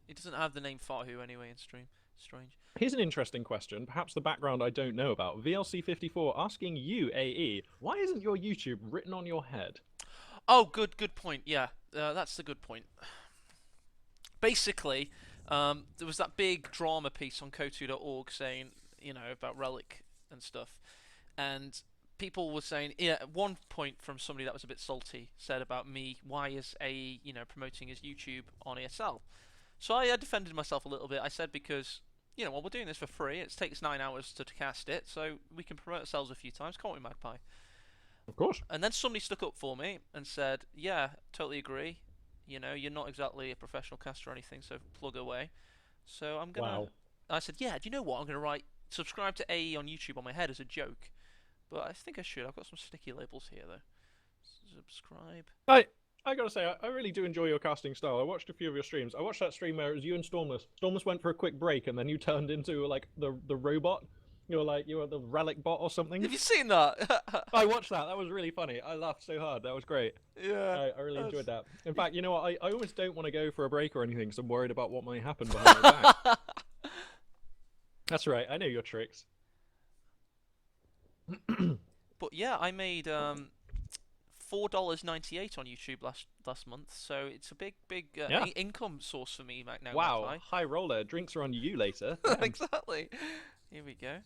He doesn't have the name Fahu anyway in stream. Strange. Here's an interesting question, perhaps the background I don't know about. VLC54 asking you, AE, why isn't your YouTube written on your head? Oh, good point. Yeah, that's the good point. Basically, there was that big drama piece on Go4.org saying, about Relic and stuff, and people were saying, yeah, at one point from somebody that was a bit salty said about me, why is AE, promoting his YouTube on ESL? So I defended myself a little bit. I said because, well, we're doing this for free. It takes 9 hours to cast it, so we can promote ourselves a few times, can't we, Magpie? Of course. And then somebody stuck up for me and said, yeah, totally agree. You're not exactly a professional caster or anything, so plug away. So I'm gonna. Wow. I said, yeah. Do you know what? I'm gonna write subscribe to AE on YouTube on my head as a joke, but I think I should. I've got some sticky labels here though. Subscribe. I gotta say, I really do enjoy your casting style. I watched a few of your streams. I watched that stream where it was you and Stormless. Stormless went for a quick break, and then you turned into like the robot. You were the relic bot or something. Have you seen that? I watched that. That was really funny. I laughed so hard. That was great. Yeah. I really enjoyed that. In fact, you know what? I almost don't want to go for a break or anything because I'm worried about what might happen behind my back. That's right. I know your tricks. But yeah, I made $4.98 on YouTube last month, so it's a big income source for me now. Wow, Magpie. high roller. Drinks are on you later. Exactly. Here we go.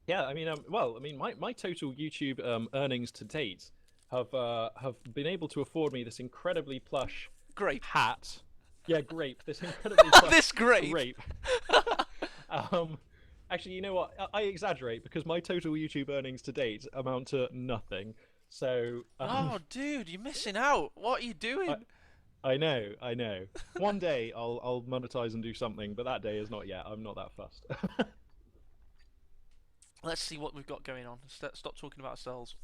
Yeah, I mean, my total YouTube earnings to date have been able to afford me this incredibly plush grape hat. Yeah, grape. This incredibly plush this grape. Actually, you know what? I exaggerate because my total YouTube earnings to date amount to nothing. So. Oh, dude, you're missing out. What are you doing? I know. One day I'll monetize and do something, but that day is not yet. I'm not that fussed. Let's see what we've got going on. Stop talking about ourselves.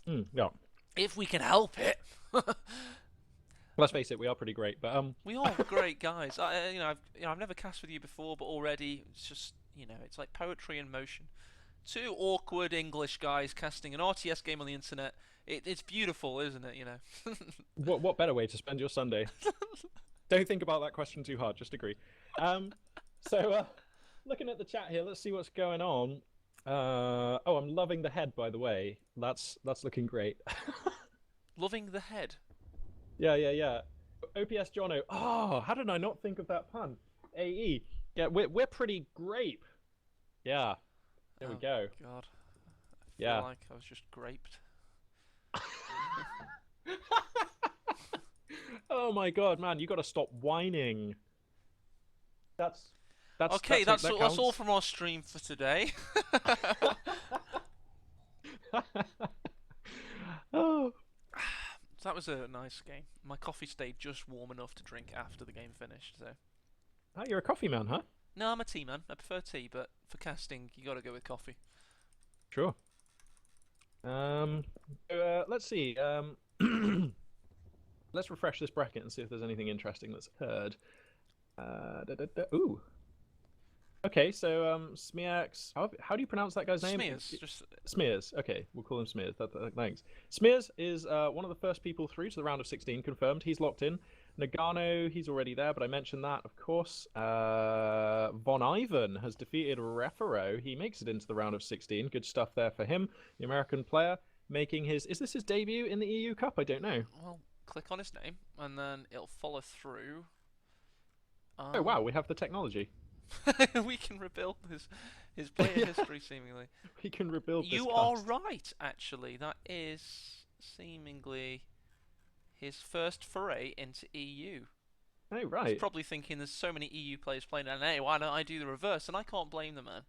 Yeah. If we can help it. Let's face it, we are pretty great, but we are great guys. I've never cast with you before, but already it's just it's like poetry in motion. Two awkward English guys casting an RTS game on the internet. It's beautiful, isn't it? What better way to spend your Sunday? Don't think about that question too hard. Just agree. So looking at the chat here, let's see what's going on. Oh, I'm loving the head, by the way. That's looking great. Loving the head. Yeah. OPS Jono. Oh, how did I not think of that pun? AE. Yeah, we're pretty grape. Yeah. There we go. God. I feel like I was just graped. Oh my god, man! You got to stop whining. That's okay. That's all from our stream for today. Oh. That was a nice game. My coffee stayed just warm enough to drink after the game finished. So. Oh, you're a coffee man, huh? No, I'm a tea man. I prefer tea, but for casting, you got to go with coffee. Sure. Let's see. Let's refresh this bracket and see if there's anything interesting that's occurred. Ooh. Okay, so Smearx. How do you pronounce that guy's name? Smears. Just Smears. Okay, we'll call him Smears. Thanks. Smears is one of the first people through to the round of 16, confirmed. He's locked in. Nagano, he's already there, but I mentioned that, of course. Von Ivan has defeated Refero. He makes it into the round of 16. Good stuff there for him. The American player making his... Is this his debut in the EU Cup? I don't know. Well, click on his name, and then it'll follow through. Oh, wow, we have the technology. We can rebuild his player history, seemingly. We can rebuild this You past. are right, actually. That is seemingly his first foray into EU. Oh, right. He's probably thinking there's so many EU players playing NA, why don't I do the reverse? And I can't blame the man.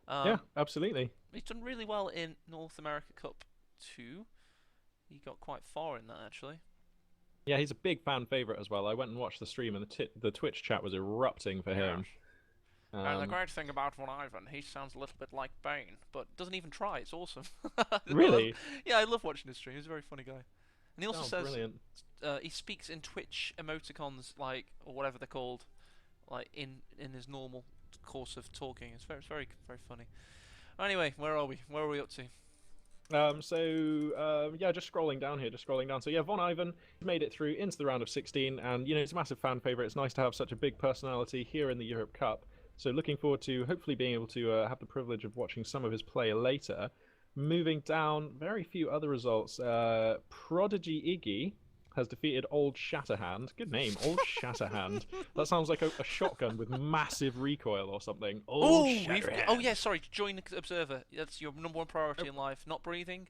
Yeah, absolutely. He's done really well in North America Cup 2. He got quite far in that, actually. Yeah, he's a big fan favourite as well. I went and watched the stream, and the Twitch chat was erupting for him. And the great thing about Von Ivan, he sounds a little bit like Bane, but doesn't even try. It's awesome. Really? Yeah, I love watching his stream. He's a very funny guy. And he also says brilliant. He speaks in Twitch emoticons, like, or whatever they're called, like in his normal course of talking. It's very very funny. Anyway, where are we? Where are we up to? Yeah, just scrolling down here, just scrolling down. So yeah, Von Ivan made it through into the round of 16, and you know, it's a massive fan favorite. It's nice to have such a big personality here in the Europe Cup. So looking forward to hopefully being able to have the privilege of watching some of his play later. Moving down, very few other results. Prodigy Iggy has defeated Old Shatterhand. Good name, Old Shatterhand. That sounds like a shotgun with massive recoil or something. Old Shatterhand. Oh yeah, sorry. Join the observer. That's your number one priority in life. Not breathing.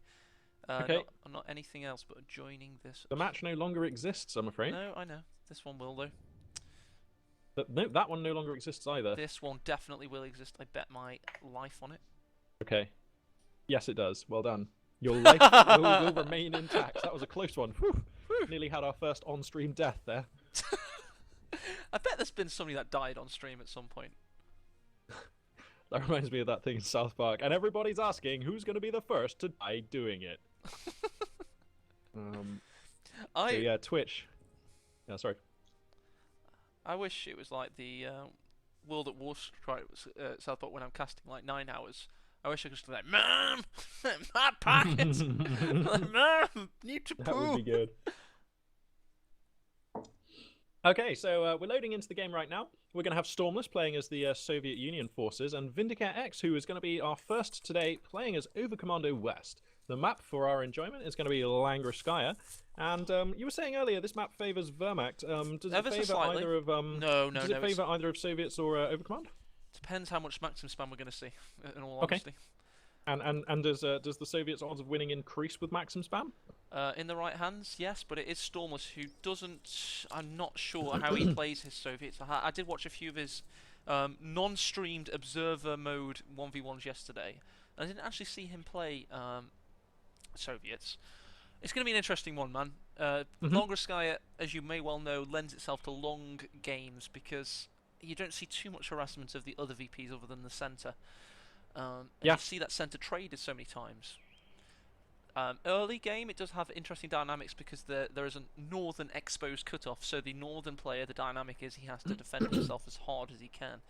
Okay. Not anything else, but joining this. The match no longer exists, I'm afraid. No, I know. This one will though. No, that one no longer exists either. This one definitely will exist. I bet my life on it. Okay. Yes, it does. Well done. Your life will remain intact. That was a close one. Whew. Nearly had our first on-stream death there. I bet there's been somebody that died on stream at some point. That reminds me of that thing in South Park. And everybody's asking who's going to be the first to die doing it. So yeah, Twitch. Yeah, sorry. I wish it was like the World at War South Park when I'm casting like 9 hours. I wish I could just be like, Mom, my pockets, like, Mom, need to poo. That would be good. Okay, so we're loading into the game right now. We're going to have Stormless playing as the Soviet Union forces, and Vindicator X, who is going to be our first today, playing as Overcommando West. The map for our enjoyment is going to be Langreskaya, and you were saying earlier this map favours Wehrmacht. Does it favour either of Does it favour either of Soviets or Overcommand? Depends how much maximum spam we're going to see. In all honesty. And does the Soviets' odds of winning increase with maximum spam? In the right hands, yes, but it is Stormless who doesn't. I'm not sure how he plays his Soviets. I did watch a few of his non-streamed observer mode 1v1s yesterday. I didn't actually see him play Soviets. It's going to be an interesting one, man. Langreskaya, as you may well know, lends itself to long games because you don't see too much harassment of the other VPs other than the centre. You see that centre traded so many times. Early game, it does have interesting dynamics because there is a northern exposed cutoff, so the northern player, the dynamic is he has to defend himself as hard as he can.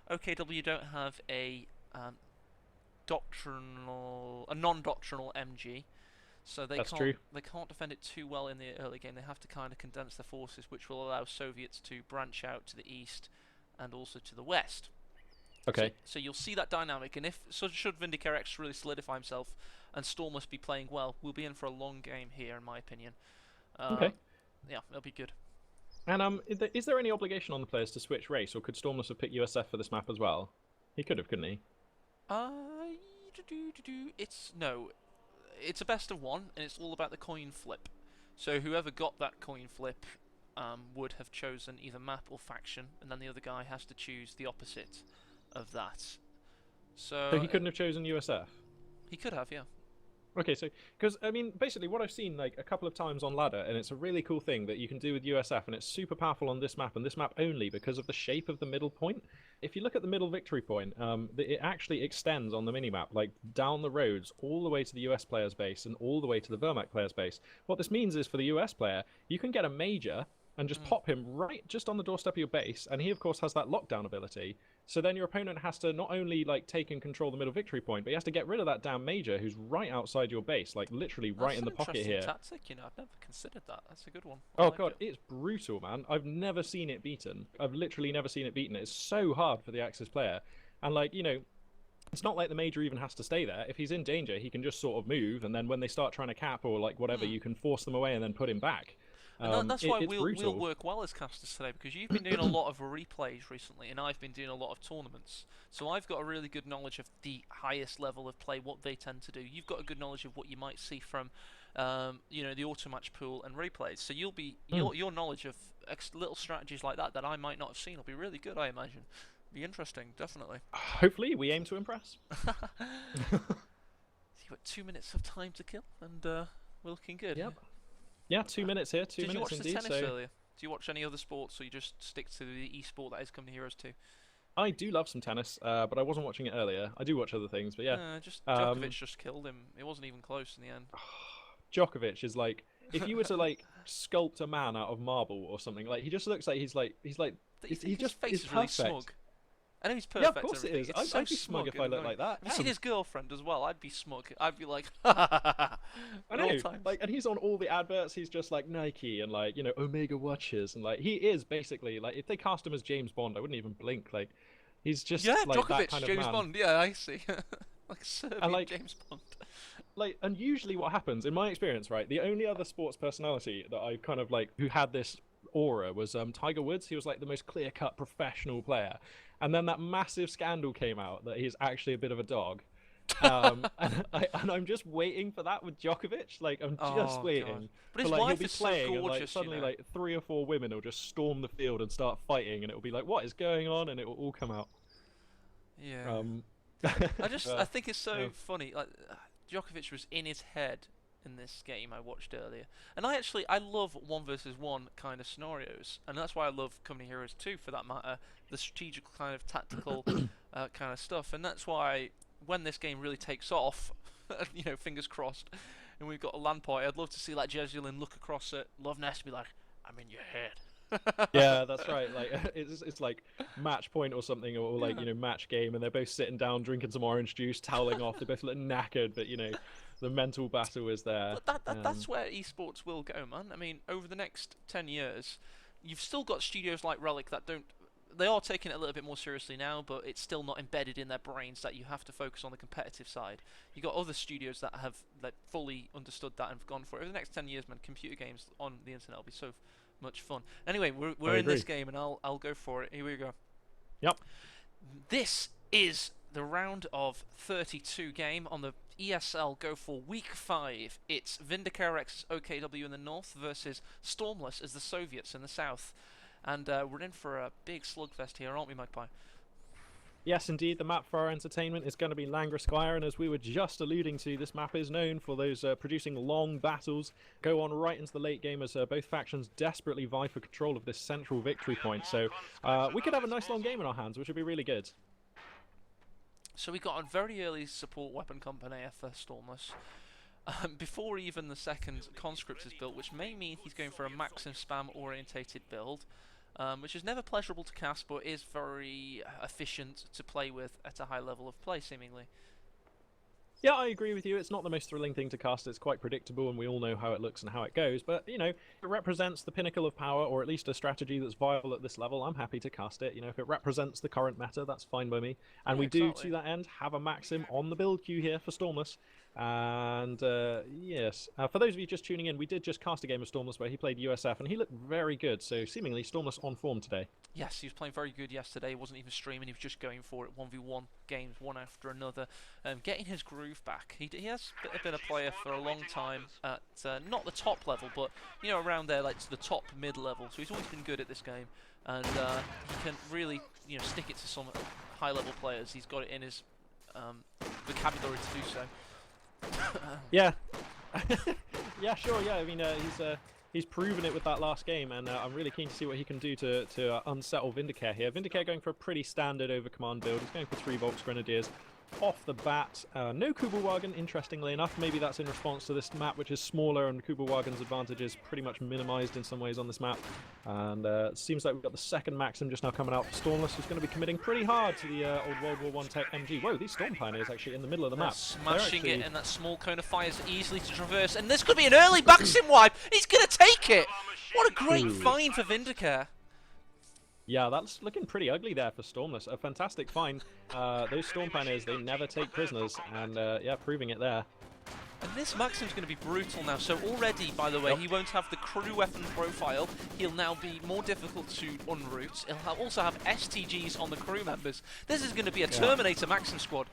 OKW don't have a non-doctrinal MG, so they can't defend it too well in the early game. They have to kind of condense their forces, which will allow Soviets to branch out to the east and also to the west. Okay. So you'll see that dynamic, and should Vindicator X really solidify himself and Storm must be playing well, we'll be in for a long game here, in my opinion. Okay. Yeah, it'll be good. And is there any obligation on the players to switch race, or could Stormless have picked USF for this map as well? He could have, couldn't he? It's a best of one, and it's all about the coin flip. So whoever got that coin flip would have chosen either map or faction, and then the other guy has to choose the opposite of that. So he couldn't have chosen USF? He could have, yeah. Okay, so, because, I mean, basically what I've seen, like, a couple of times on Ladder, and it's a really cool thing that you can do with USF, and it's super powerful on this map, and this map only, because of the shape of the middle point. If you look at the middle victory point, it actually extends on the minimap, like, down the roads, all the way to the US player's base, and all the way to the Wehrmacht player's base. What this means is, for the US player, you can get a major, and just pop him right just on the doorstep of your base, and he, of course, has that lockdown ability. So then your opponent has to not only like take and control the middle victory point, but he has to get rid of that damn major who's right outside your base, like literally right in the pocket here. That's an interesting tactic, you know. I've never considered that. That's a good one. Oh god, it's brutal, man. I've never seen it beaten. I've literally never seen it beaten. It's so hard for the Axis player, and like, you know, it's not like the major even has to stay there. If he's in danger, he can just sort of move, and then when they start trying to cap or like whatever, you can force them away and then put him back. And that's why we'll work well as casters today, because you've been doing a lot of replays recently, and I've been doing a lot of tournaments. So I've got a really good knowledge of the highest level of play, what they tend to do. You've got a good knowledge of what you might see from, you know, the auto match pool and replays. So you'll be your knowledge of little strategies like that I might not have seen will be really good, I imagine. Be interesting, definitely. Hopefully, we aim to impress. You've got 2 minutes of time to kill, and we're looking good. Yep. Yeah, 2 minutes here, 2 minutes indeed. Did you watch the tennis earlier? Do you watch any other sports, or you just stick to the e-sport that is Come to Heroes 2? I do love some tennis, but I wasn't watching it earlier. I do watch other things, but yeah. Djokovic just killed him. It wasn't even close in the end. Djokovic is like, if you were to like sculpt a man out of marble or something, like he just looks like he's just his face is really smug. I know he's Yeah, perfect. of course and it is. everything. It's so I'd be smug if I and looked annoying. like that. Have you seen Yeah. his girlfriend as well? I'd be smug. I'd be like, ha ha ha ha. I At all know, times. like, and he's on all the adverts. He's just like Nike and like Omega watches, and like he is basically like if they cast him as James Bond, I wouldn't even blink. Like, he's just Yeah, like that Djokovic, kind of James man. Bond. Yeah, I see. Like And Serbian like, James Bond. and usually what happens in my experience, right? The only other sports personality that I kind of like who had this aura was Tiger Woods. He was like the most clear-cut professional player, and then that massive scandal came out that he's actually a bit of a dog. And I'm just waiting for that with Djokovic. Like I'm just Oh waiting god. But for his like he'll wife be is so playing and like gorgeous, suddenly you know. like 3 or 4 women will just storm the field and start fighting, and it will be like, what is going on? And it will all come out. Yeah. Um, I think it's so yeah. funny. Like Djokovic was in his head in this game I watched earlier, and I love 1v1 kind of scenarios, and that's why I love Company Heroes 2 for that matter. The strategical kind of tactical kind of stuff, and that's why when this game really takes off, fingers crossed, and we've got a land party, I'd love to see like Jesulin look across at Love Nest and be like, "I'm in your head." Yeah, that's right. Like it's like match point or something, or like Yeah. match game, and they're both sitting down drinking some orange juice, toweling off. They both look knackered, but the mental battle is there. But that's where esports will go, man. I mean, over the next 10 years, you've still got studios like Relic that don't. They are taking it a little bit more seriously now, but it's still not embedded in their brains that you have to focus on the competitive side. You've got other studios that have fully understood that and have gone for it. Over the next 10 years, man, computer games on the internet will be so much fun. Anyway, we're in this game, and I'll go for it. Here we go. Yep. This is the round of 32 game on the ESL Go4 Week 5. It's Vindy's OKW in the north versus Stormless as the Soviets in the south. And we're in for a big slugfest here, aren't we, Magpie? Yes, indeed. The map for our entertainment is going to be Langra Squire, and as we were just alluding to, this map is known for those producing long battles. Go on right into the late game as both factions desperately vie for control of this central victory point. So we could have a nice long game in our hands, which would be really good. So we got a very early support weapon company for Stormless. Before even the second conscript is built, which may mean he's going for a maxim spam orientated build. Which is never pleasurable to cast, but is very efficient to play with at a high level of play, seemingly. Yeah, I agree with you. It's not the most thrilling thing to cast. It's quite predictable, and we all know how it looks and how it goes. But, it represents the pinnacle of power, or at least a strategy that's viable at this level. I'm happy to cast it. If it represents the current meta, that's fine by me. And Yeah, we do, exactly. to that end, have a Maxim on the build queue here for Stormless. And, yes, for those of you just tuning in, we did just cast a game of Stormless where he played USF, and he looked very good. So, seemingly, Stormless on form today. Yes, he was playing very good yesterday. He wasn't even streaming. He was just going for it 1v1 games, one after another, getting his groove back. He has been a player for a long time at not the top level, but around there, like to the top mid level. So he's always been good at this game, and he can really stick it to some high level players. He's got it in his vocabulary to do so. Yeah. Yeah, sure. Yeah, I mean, he's proven it with that last game, and I'm really keen to see what he can do to unsettle Vindy here. Vindy going for a pretty standard overcommand build. He's going for 3 Volks Grenadiers off the bat. No Kubelwagen, interestingly enough. Maybe that's in response to this map, which is smaller, and Kubelwagen's advantage is pretty much minimized in some ways on this map. And it seems like we've got the second Maxim just now coming out for Stormless, who's going to be committing pretty hard to the old World War I tech MG. Whoa, these Storm Pioneers actually in the middle of the map. Smashing it, and that small cone of fire is easily to traverse. And this could be an early Maxim wipe. He's going to take it. What a great find for Vindy. Yeah, that's looking pretty ugly there for Stormless. A fantastic find. Those Storm Pioneers, they never take prisoners, and yeah, proving it there. And this Maxim's going to be brutal now. So already, by the way, he won't have the crew weapon profile. He'll now be more difficult to unroot. He'll also have STGs on the crew members. This is going to be a Terminator Maxim squad.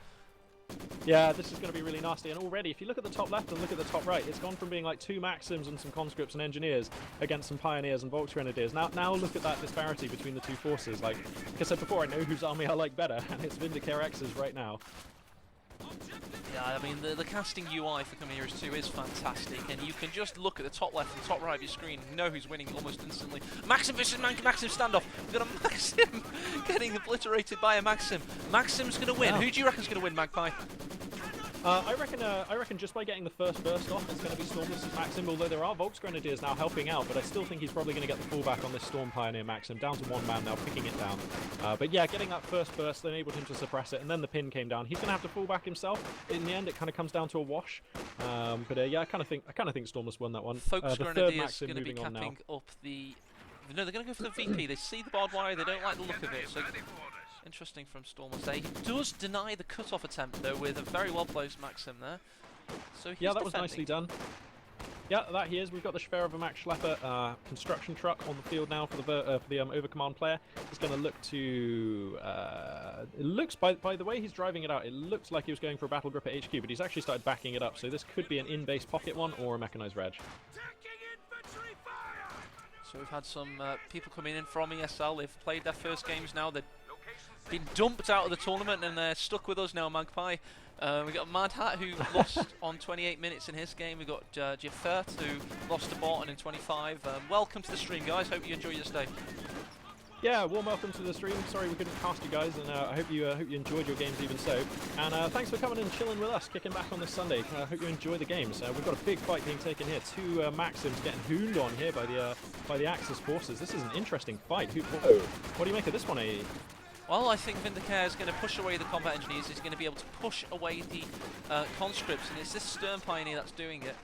Yeah, this is going to be really nasty. And already, if you look at the top left and look at the top right, it's gone from being like 2 Maxims and some conscripts and engineers against some pioneers and Volks Grenadiers. Now look at that disparity between the two forces. Like I said before, I know whose army I like better, and it's Vindy X's right now. Yeah, I mean, the casting UI for Company Heroes 2 is fantastic, and you can just look at the top left and top right of your screen and know who's winning almost instantly. Maxim versus Maxim standoff. We've got a Maxim getting obliterated by a Maxim. Maxim's going to win. Yeah. Who do you reckon's going to win, Magpie? I reckon just by getting the first burst off, it's going to be Stormless' Maxim, although there are Volks Grenadiers now helping out, but I still think he's probably going to get the fallback on this Storm Pioneer Maxim, down to one man now, picking it down. But yeah, getting that first burst enabled him to suppress it, and then the pin came down. He's going to have to fall back himself. In the end, it kind of comes down to a wash. But yeah, I kind of think Stormless won that one. Folks The third Grenadiers Maxim going to be moving on now. capping up the... No, they're going to go for the VP. They see the barbed wire, they don't like the look of it, so... Interesting from Stormless there. He does deny the cut-off attempt, though, with a very well-placed Maxim there. So he's yeah, that was defending. nicely done. Yeah, that he is. We've got the Schwer of a Max Schlepper construction truck on the field now for the overcommand player. He's going to look to... it looks, by the way he's driving it out, it looks like he was going for a battle grip at HQ, but he's actually started backing it up, so this could be an in-base pocket one or a mechanized reg. So we've had some people coming in from ESL. They've played their first games now. They've been dumped out of the tournament and they're stuck with us now, Magpie. We got Mad Hat, who lost on 28 minutes in his game. We got Jeffert, who lost to Barton in 25. Welcome to the stream, guys. Hope you enjoy your stay. Yeah, warm welcome to the stream. Sorry we couldn't cast you guys, and I hope you enjoyed your games even so. And thanks for coming and chilling with us, kicking back on this Sunday. I hope you enjoy the games. We've got a big fight being taken here. Two Maxims getting hooned on here by the Axis forces. This is an interesting fight. What do you make of this one, AE? Well, I think Vindy is going to push away the combat engineers. He's going to be able to push away the conscripts, and it's this Stern Pioneer that's doing it.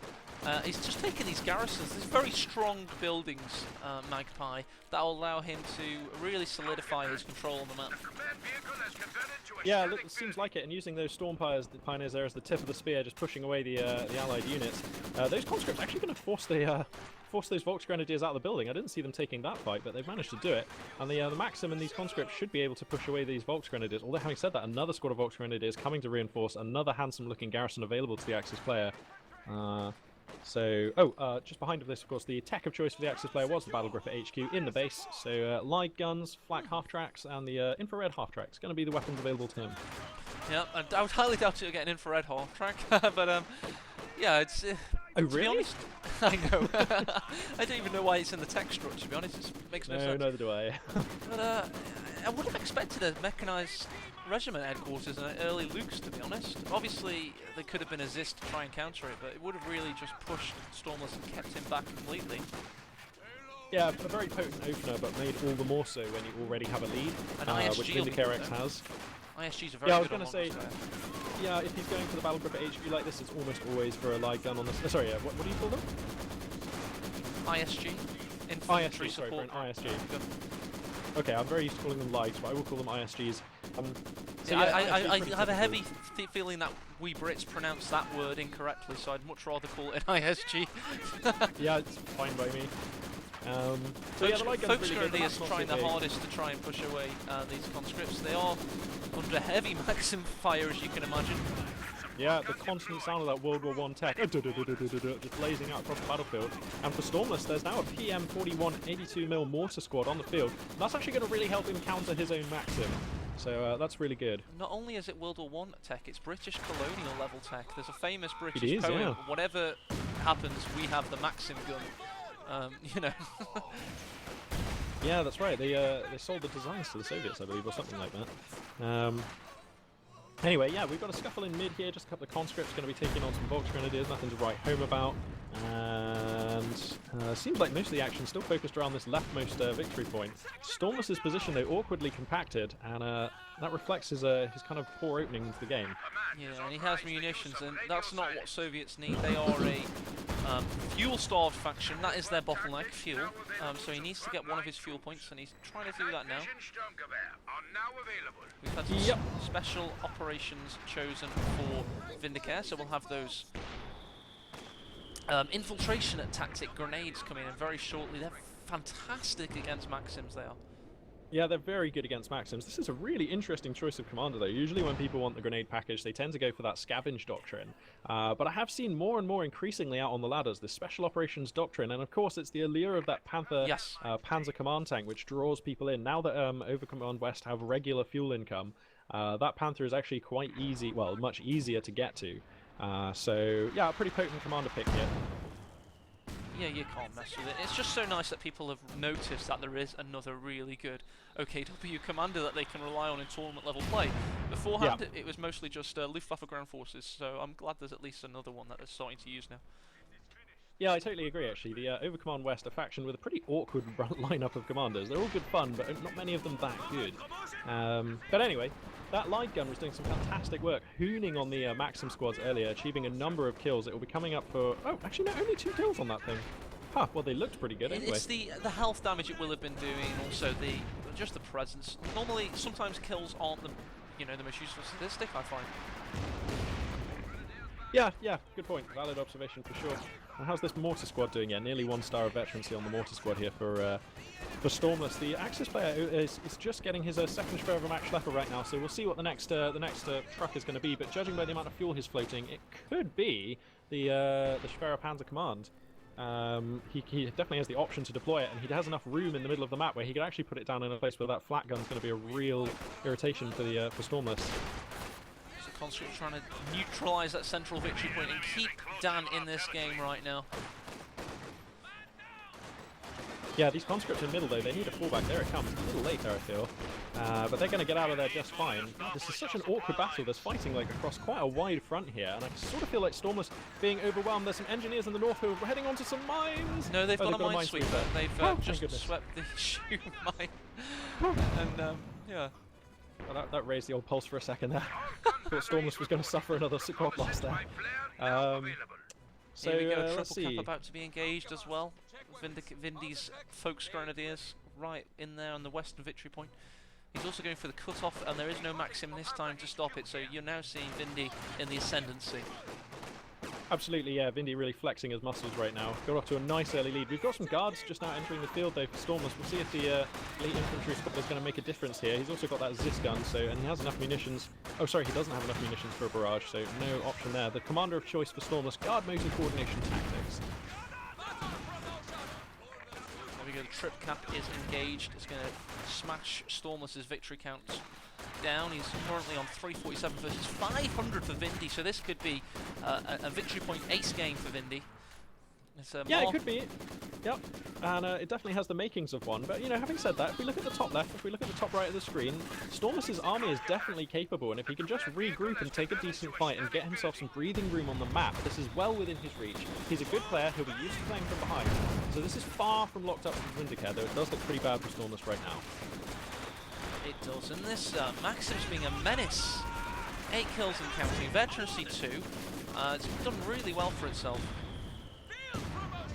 He's just taking these garrisons, these very strong buildings, Magpie, that will allow him to really solidify his control on the map. Yeah, it seems like it, and using those Storm Pioneers there as the tip of the spear, just pushing away the allied units. Those conscripts actually going to force those Volks Grenadiers out of the building. I didn't see them taking that fight, but they've managed to do it. And the Maxim and these conscripts should be able to push away these Volks Grenadiers. Although, having said that, another squad of Volks Grenadiers coming to reinforce, another handsome-looking garrison available to the Axis player. Just behind of this, of course, the tech of choice for the Axis player was the Battle Grip at HQ in the base. So, light guns, flak half-tracks, and the infrared half-tracks going to be the weapons available to him. Yeah, I would highly doubt you'll get an infrared half-track, but yeah, it's... Oh, to be really? honest, I know. I don't even know why it's in the tech structure, to be honest. It makes no sense. No, neither do I. But I would have expected a mechanised regiment headquarters and an early Luke's, to be honest. Obviously, there could have been a Zist to try and counter it, but it would have really just pushed Stormless and kept him back completely. Yeah, a very potent opener, but made all the more so when you already have a lead, which Vindy has. ISG's a very yeah, I was good going to say, yeah, if he's going for the Battle Grip at HQ like this, it's almost always for a light gun on this. Sorry, what do you call them? ISG. Infantry ISG, sorry, for an ISG. Good. Okay, I'm very used to calling them lights, but I will call them ISGs. So yeah, I have a heavy feeling that we Brits pronounce that word incorrectly, so I'd much rather call it an ISG. Yeah, it's fine by me. Folks currently is trying their hardest to try and push away these conscripts. They are under heavy Maxim fire, as you can imagine. Yeah, the constant sound of that World War I tech just blazing out across the battlefield. And for Stormless, there's now a PM41 82mm mortar squad on the field. And that's actually going to really help him counter his own Maxim. So that's really good. Not only is it World War I tech, it's British colonial level tech. There's a famous British poem. Yeah. Whatever happens, we have the Maxim gun. You know. Yeah, that's right. They sold the designs to the Soviets, I believe, or something like that. Anyway, yeah, we've got a scuffle in mid here. Just a couple of conscripts going to be taking on some Volks Grenadiers. Nothing to write home about. And seems like most of the action still focused around this leftmost victory point. Stormless's position, though, awkwardly compacted, and that reflects his kind of poor opening into the game. Yeah, and he has munitions, and that's not what Soviets need. They are a fuel-starved faction. That is their bottleneck, fuel. So he needs to get one of his fuel points, and he's trying to do that now. We've had some special operations chosen for Vindy, so we'll have those infiltration tactic grenades coming in very shortly. They're fantastic against Maxims, they are. Yeah, they're very good against Maxims. This is a really interesting choice of commander, though. Usually when people want the grenade package, they tend to go for that scavenge doctrine. But I have seen more and more increasingly out on the ladders the special operations doctrine, and of course it's the allure of that Panzer command tank, which draws people in. Now that Overcommand West have regular fuel income, that Panther is actually quite easy, well, much easier to get to. So, yeah, a pretty potent commander pick here. Yeah, you can't mess with it. It's just so nice that people have noticed that there is another really good OKW commander that they can rely on in tournament level play. Beforehand, it was mostly just Luftwaffe ground forces, so I'm glad there's at least another one that they're starting to use now. Yeah, I totally agree, actually. The Overcommand West, a faction with a pretty awkward lineup of commanders. They're all good fun, but not many of them that good. But anyway, that light gun was doing some fantastic work, hooning on the Maxim squads earlier, achieving a number of kills. It will be coming up for... Oh, actually, no, only 2 kills on that thing. Huh, well, they looked pretty good anyway. It's the health damage it will have been doing, also just the presence. Normally, sometimes kills aren't the most useful statistic, I find. Yeah, good point. Valid observation for sure. And how's this mortar squad doing? Yeah, nearly 1 star of veterancy on the mortar squad here for Stormless. The Axis player is just getting his second Schwer of a Max Schlepper right now, so we'll see what the next truck is going to be. But judging by the amount of fuel he's floating, it could be the Schwer Panzer Command. He definitely has the option to deploy it, and he has enough room in the middle of the map where he could actually put it down in a place where that flat gun's going to be a real irritation for Stormless. Conscript trying to neutralise that central victory point and keep Dan in this game right now. Yeah, these conscripts in middle though, they need a fallback. There it comes. A little later, I feel. But they're going to get out of there just fine. God, this is such an awkward battle. There's fighting like across quite a wide front here, and I sort of feel like Stormless being overwhelmed. There's some engineers in the north who are heading onto some mines. No, they've got a minesweeper. They've just swept the shoe mine. And yeah. Well, that raised the old pulse for a second there. Thought Stormless was going to suffer another squad loss there. So here we go, let's see. triple cap about to be engaged as well. Vindy's Folks Grenadiers right in there on the western victory point. He's also going for the cut-off, and there is no Maxim this time to stop it, so you're now seeing Vindy in the ascendancy. Absolutely, yeah. Vindy really flexing his muscles right now. Got off to a nice early lead. We've got some guards just now entering the field though for Stormless. We'll see if the elite infantry squad is going to make a difference here. He's also got that Zis gun, and he has enough munitions. Oh, sorry, he doesn't have enough munitions for a barrage, so no option there. The commander of choice for Stormless, guard motor coordination tactics. There we go, the trip cap is engaged. It's going to smash Stormless's victory count down. He's currently on 347 versus 500 for Vindy, so this could be a victory point ace game for Vindy. Yeah, it could be. Yep, and it definitely has the makings of one. But, having said that, if we look at the top left, if we look at the top right of the screen, Stormless's army is definitely capable, and if he can just regroup and take a decent fight and get himself some breathing room on the map, this is well within his reach. He's a good player, he'll be used to playing from behind. So this is far from locked up for Vindicare, though it does look pretty bad for Stormless right now. It does, and this Maxim's being a menace. 8 kills and counting, veterancy 2. It's done really well for itself.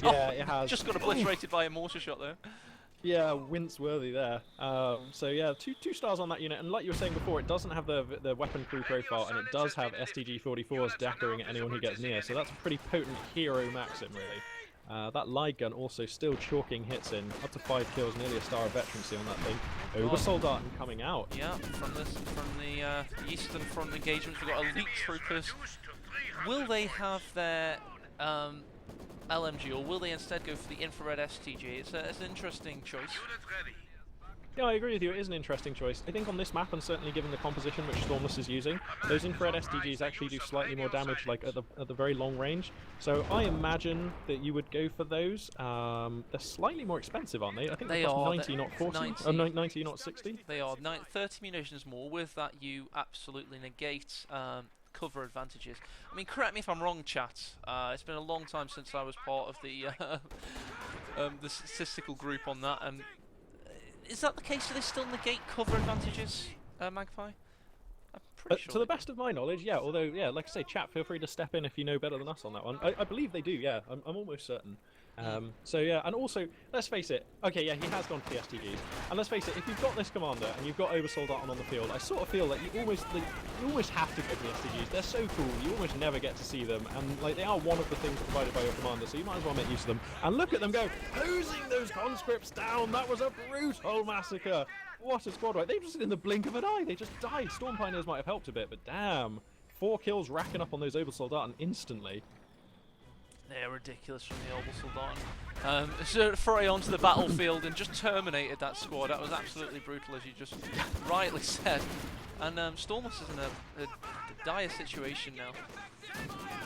Yeah, it has. Just got obliterated by a mortar shot there. Yeah, wince-worthy there. So yeah, two stars on that unit, and like you were saying before, it doesn't have the weapon crew profile, and it does have STG-44s dackering at anyone who gets near, so that's a pretty potent hero Maxim, really. That light gun also still chalking hits in, up to 5 kills, nearly a star of veterancy on that thing. Obersoldaten coming out. Yeah, from the Eastern Front engagement, we've got elite troopers. Will they have their LMG, or will they instead go for the infrared STG? It's an interesting choice. Yeah, I agree with you. It is an interesting choice. I think on this map, and certainly given the composition which Stormless is using, those infrared STGs actually do slightly more damage, like at the very long range. So I imagine that you would go for those. They're slightly more expensive, aren't they? I think they cost 90, not 40. 90. 90, not 60. They are 30 munitions more. With that, you absolutely negate cover advantages. I mean, correct me if I'm wrong, chat. It's been a long time since I was part of the statistical group on that, and is that the case? Do they still negate cover advantages, Magpie? I'm pretty sure. To the best of my knowledge, yeah. Although, yeah, like I say, chat, feel free to step in if you know better than us on that one. I believe they do, yeah. I'm almost certain. So yeah, and also, let's face it, okay, yeah, he has gone for the STGs, and let's face it, if you've got this commander and you've got Obersoldaten on the field, I sort of feel like you almost have to go for the STGs. They're so cool, you almost never get to see them, and like they are one of the things provided by your commander, so you might as well make use of them. And look at them go, hosing those conscripts down. That was a brutal massacre. What a squad, right? They just in the blink of an eye, they just died. Storm Pioneers might have helped a bit, but damn, 4 kills racking up on those Obersoldaten instantly. They're ridiculous from the Orbital Dawn. So Foray onto the battlefield and just terminated that squad. That was absolutely brutal, as you just rightly said. And Stormless is in a dire situation now.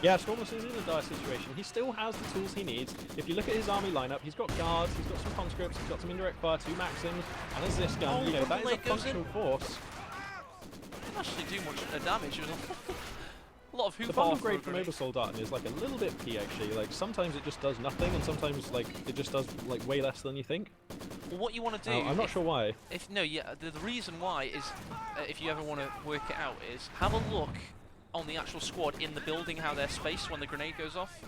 Yeah, Stormless is in a dire situation. He still has the tools he needs. If you look at his army lineup, he's got guards, he's got some conscripts, he's got some indirect fire, 2 Maxims, and there's this gun. You know, that is a functional force. Didn't actually do much damage. It was a lot of hoop The bundle grade from Obersoldaten is like a little bit P actually. Like sometimes it just does nothing, and sometimes like it just does like way less than you think. Well, what you want to do? I'm not sure why. If no, yeah, the reason why is if you ever want to work it out is have a look on the actual squad in the building how they're spaced when the grenade goes off,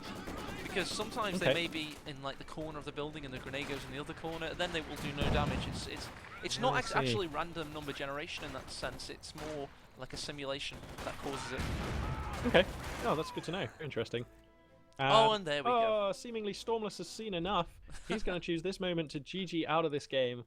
because sometimes they may be in like the corner of the building and the grenade goes in the other corner, and then they will do no damage. It's not actually random number generation in that sense. It's more like a simulation that causes it. Okay. Oh, that's good to know. Interesting. And there we go. Seemingly Stormless has seen enough. He's going to choose this moment to GG out of this game.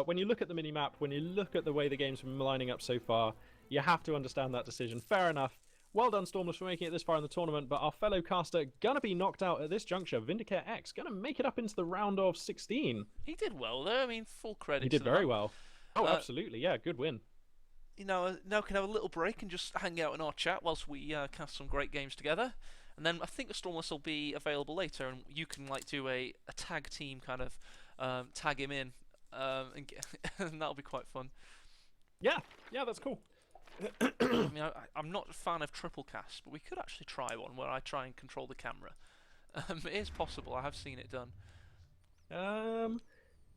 When you look at the minimap, when you look at the way the game's been lining up so far, you have to understand that decision. Fair enough. Well done, Stormless, for making it this far in the tournament, but our fellow caster gonna be knocked out at this juncture. Vindicare X gonna make it up into the round of 16. He did well, though. I mean, full credit. He did very well. Oh, absolutely. Yeah, good win. You know, now can have a little break and just hang out in our chat whilst we cast some great games together. And then I think the Stormless will be available later, and you can like do a tag team kind of tag him in, and that'll be quite fun. Yeah, that's cool. I mean, I'm not a fan of triple cast, but we could actually try one where I try and control the camera. It is possible. I have seen it done.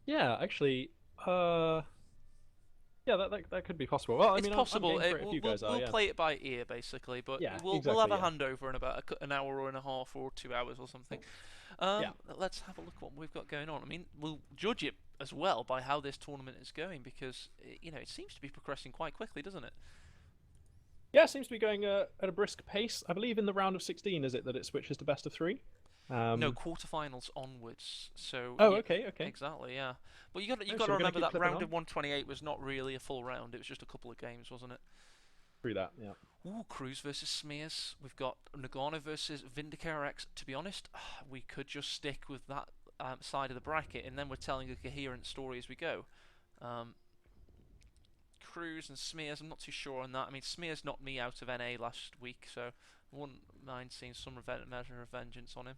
Yeah, actually, yeah, that could be possible. Well, I mean, possible. I'm game for it if you guys are. We'll play it by ear, basically, but yeah, we'll exactly, have a handover in about an hour or and a half or 2 hours or something. Let's have a look at what we've got going on. I mean, we'll judge it as well by how this tournament is going, because it seems to be progressing quite quickly, doesn't it? Yeah, it seems to be going at a brisk pace. I believe in the round of 16, is it that it switches to best of 3? No, quarterfinals onwards. So. Oh, okay. Exactly, yeah. But you got to remember that round of 128 was not really a full round. It was just a couple of games, wasn't it? Through that, yeah. Ooh, Cruz versus Smears. We've got Nagano versus Vindicare X. To be honest, we could just stick with that side of the bracket, and then we're telling a coherent story as we go. Cruz and Smears, I'm not too sure on that. I mean, Smears knocked me out of NA last week, so I wouldn't mind seeing some measure of vengeance on him.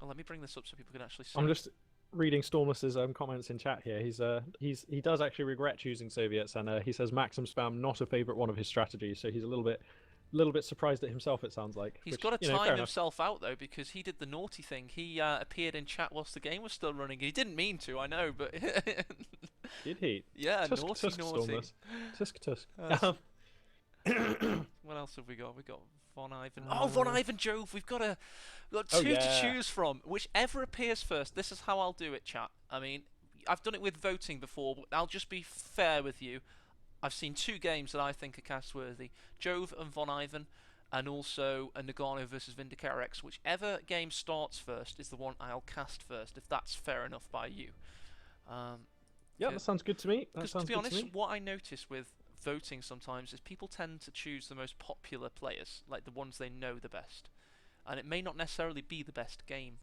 Let me bring this up so people can actually see. I'm just reading Stormless's comments in chat here. He does actually regret choosing Soviets, and he says Maxim spam not a favourite one of his strategies. So he's a little bit surprised at himself. It sounds like he's got to time himself out though, because he did the naughty thing. He appeared in chat whilst the game was still running. He didn't mean to, I know, but did he? Yeah, tusk, naughty. Tusk. What else have we got? We got Von Ivan. Oh, Von Ivan Jove. We've got two to choose from. Whichever appears first. This is how I'll do it, chat. I mean, I've done it with voting before, but I'll just be fair with you. I've seen 2 games that I think are cast-worthy. Jove and Von Ivan, and also a Nagano versus Vindicare X. Whichever game starts first is the one I'll cast first, if that's fair enough by you. Yeah, that sounds good to me. Because to be honest, what I notice with voting sometimes is people tend to choose the most popular players, like the ones they know the best. And it may not necessarily be the best game.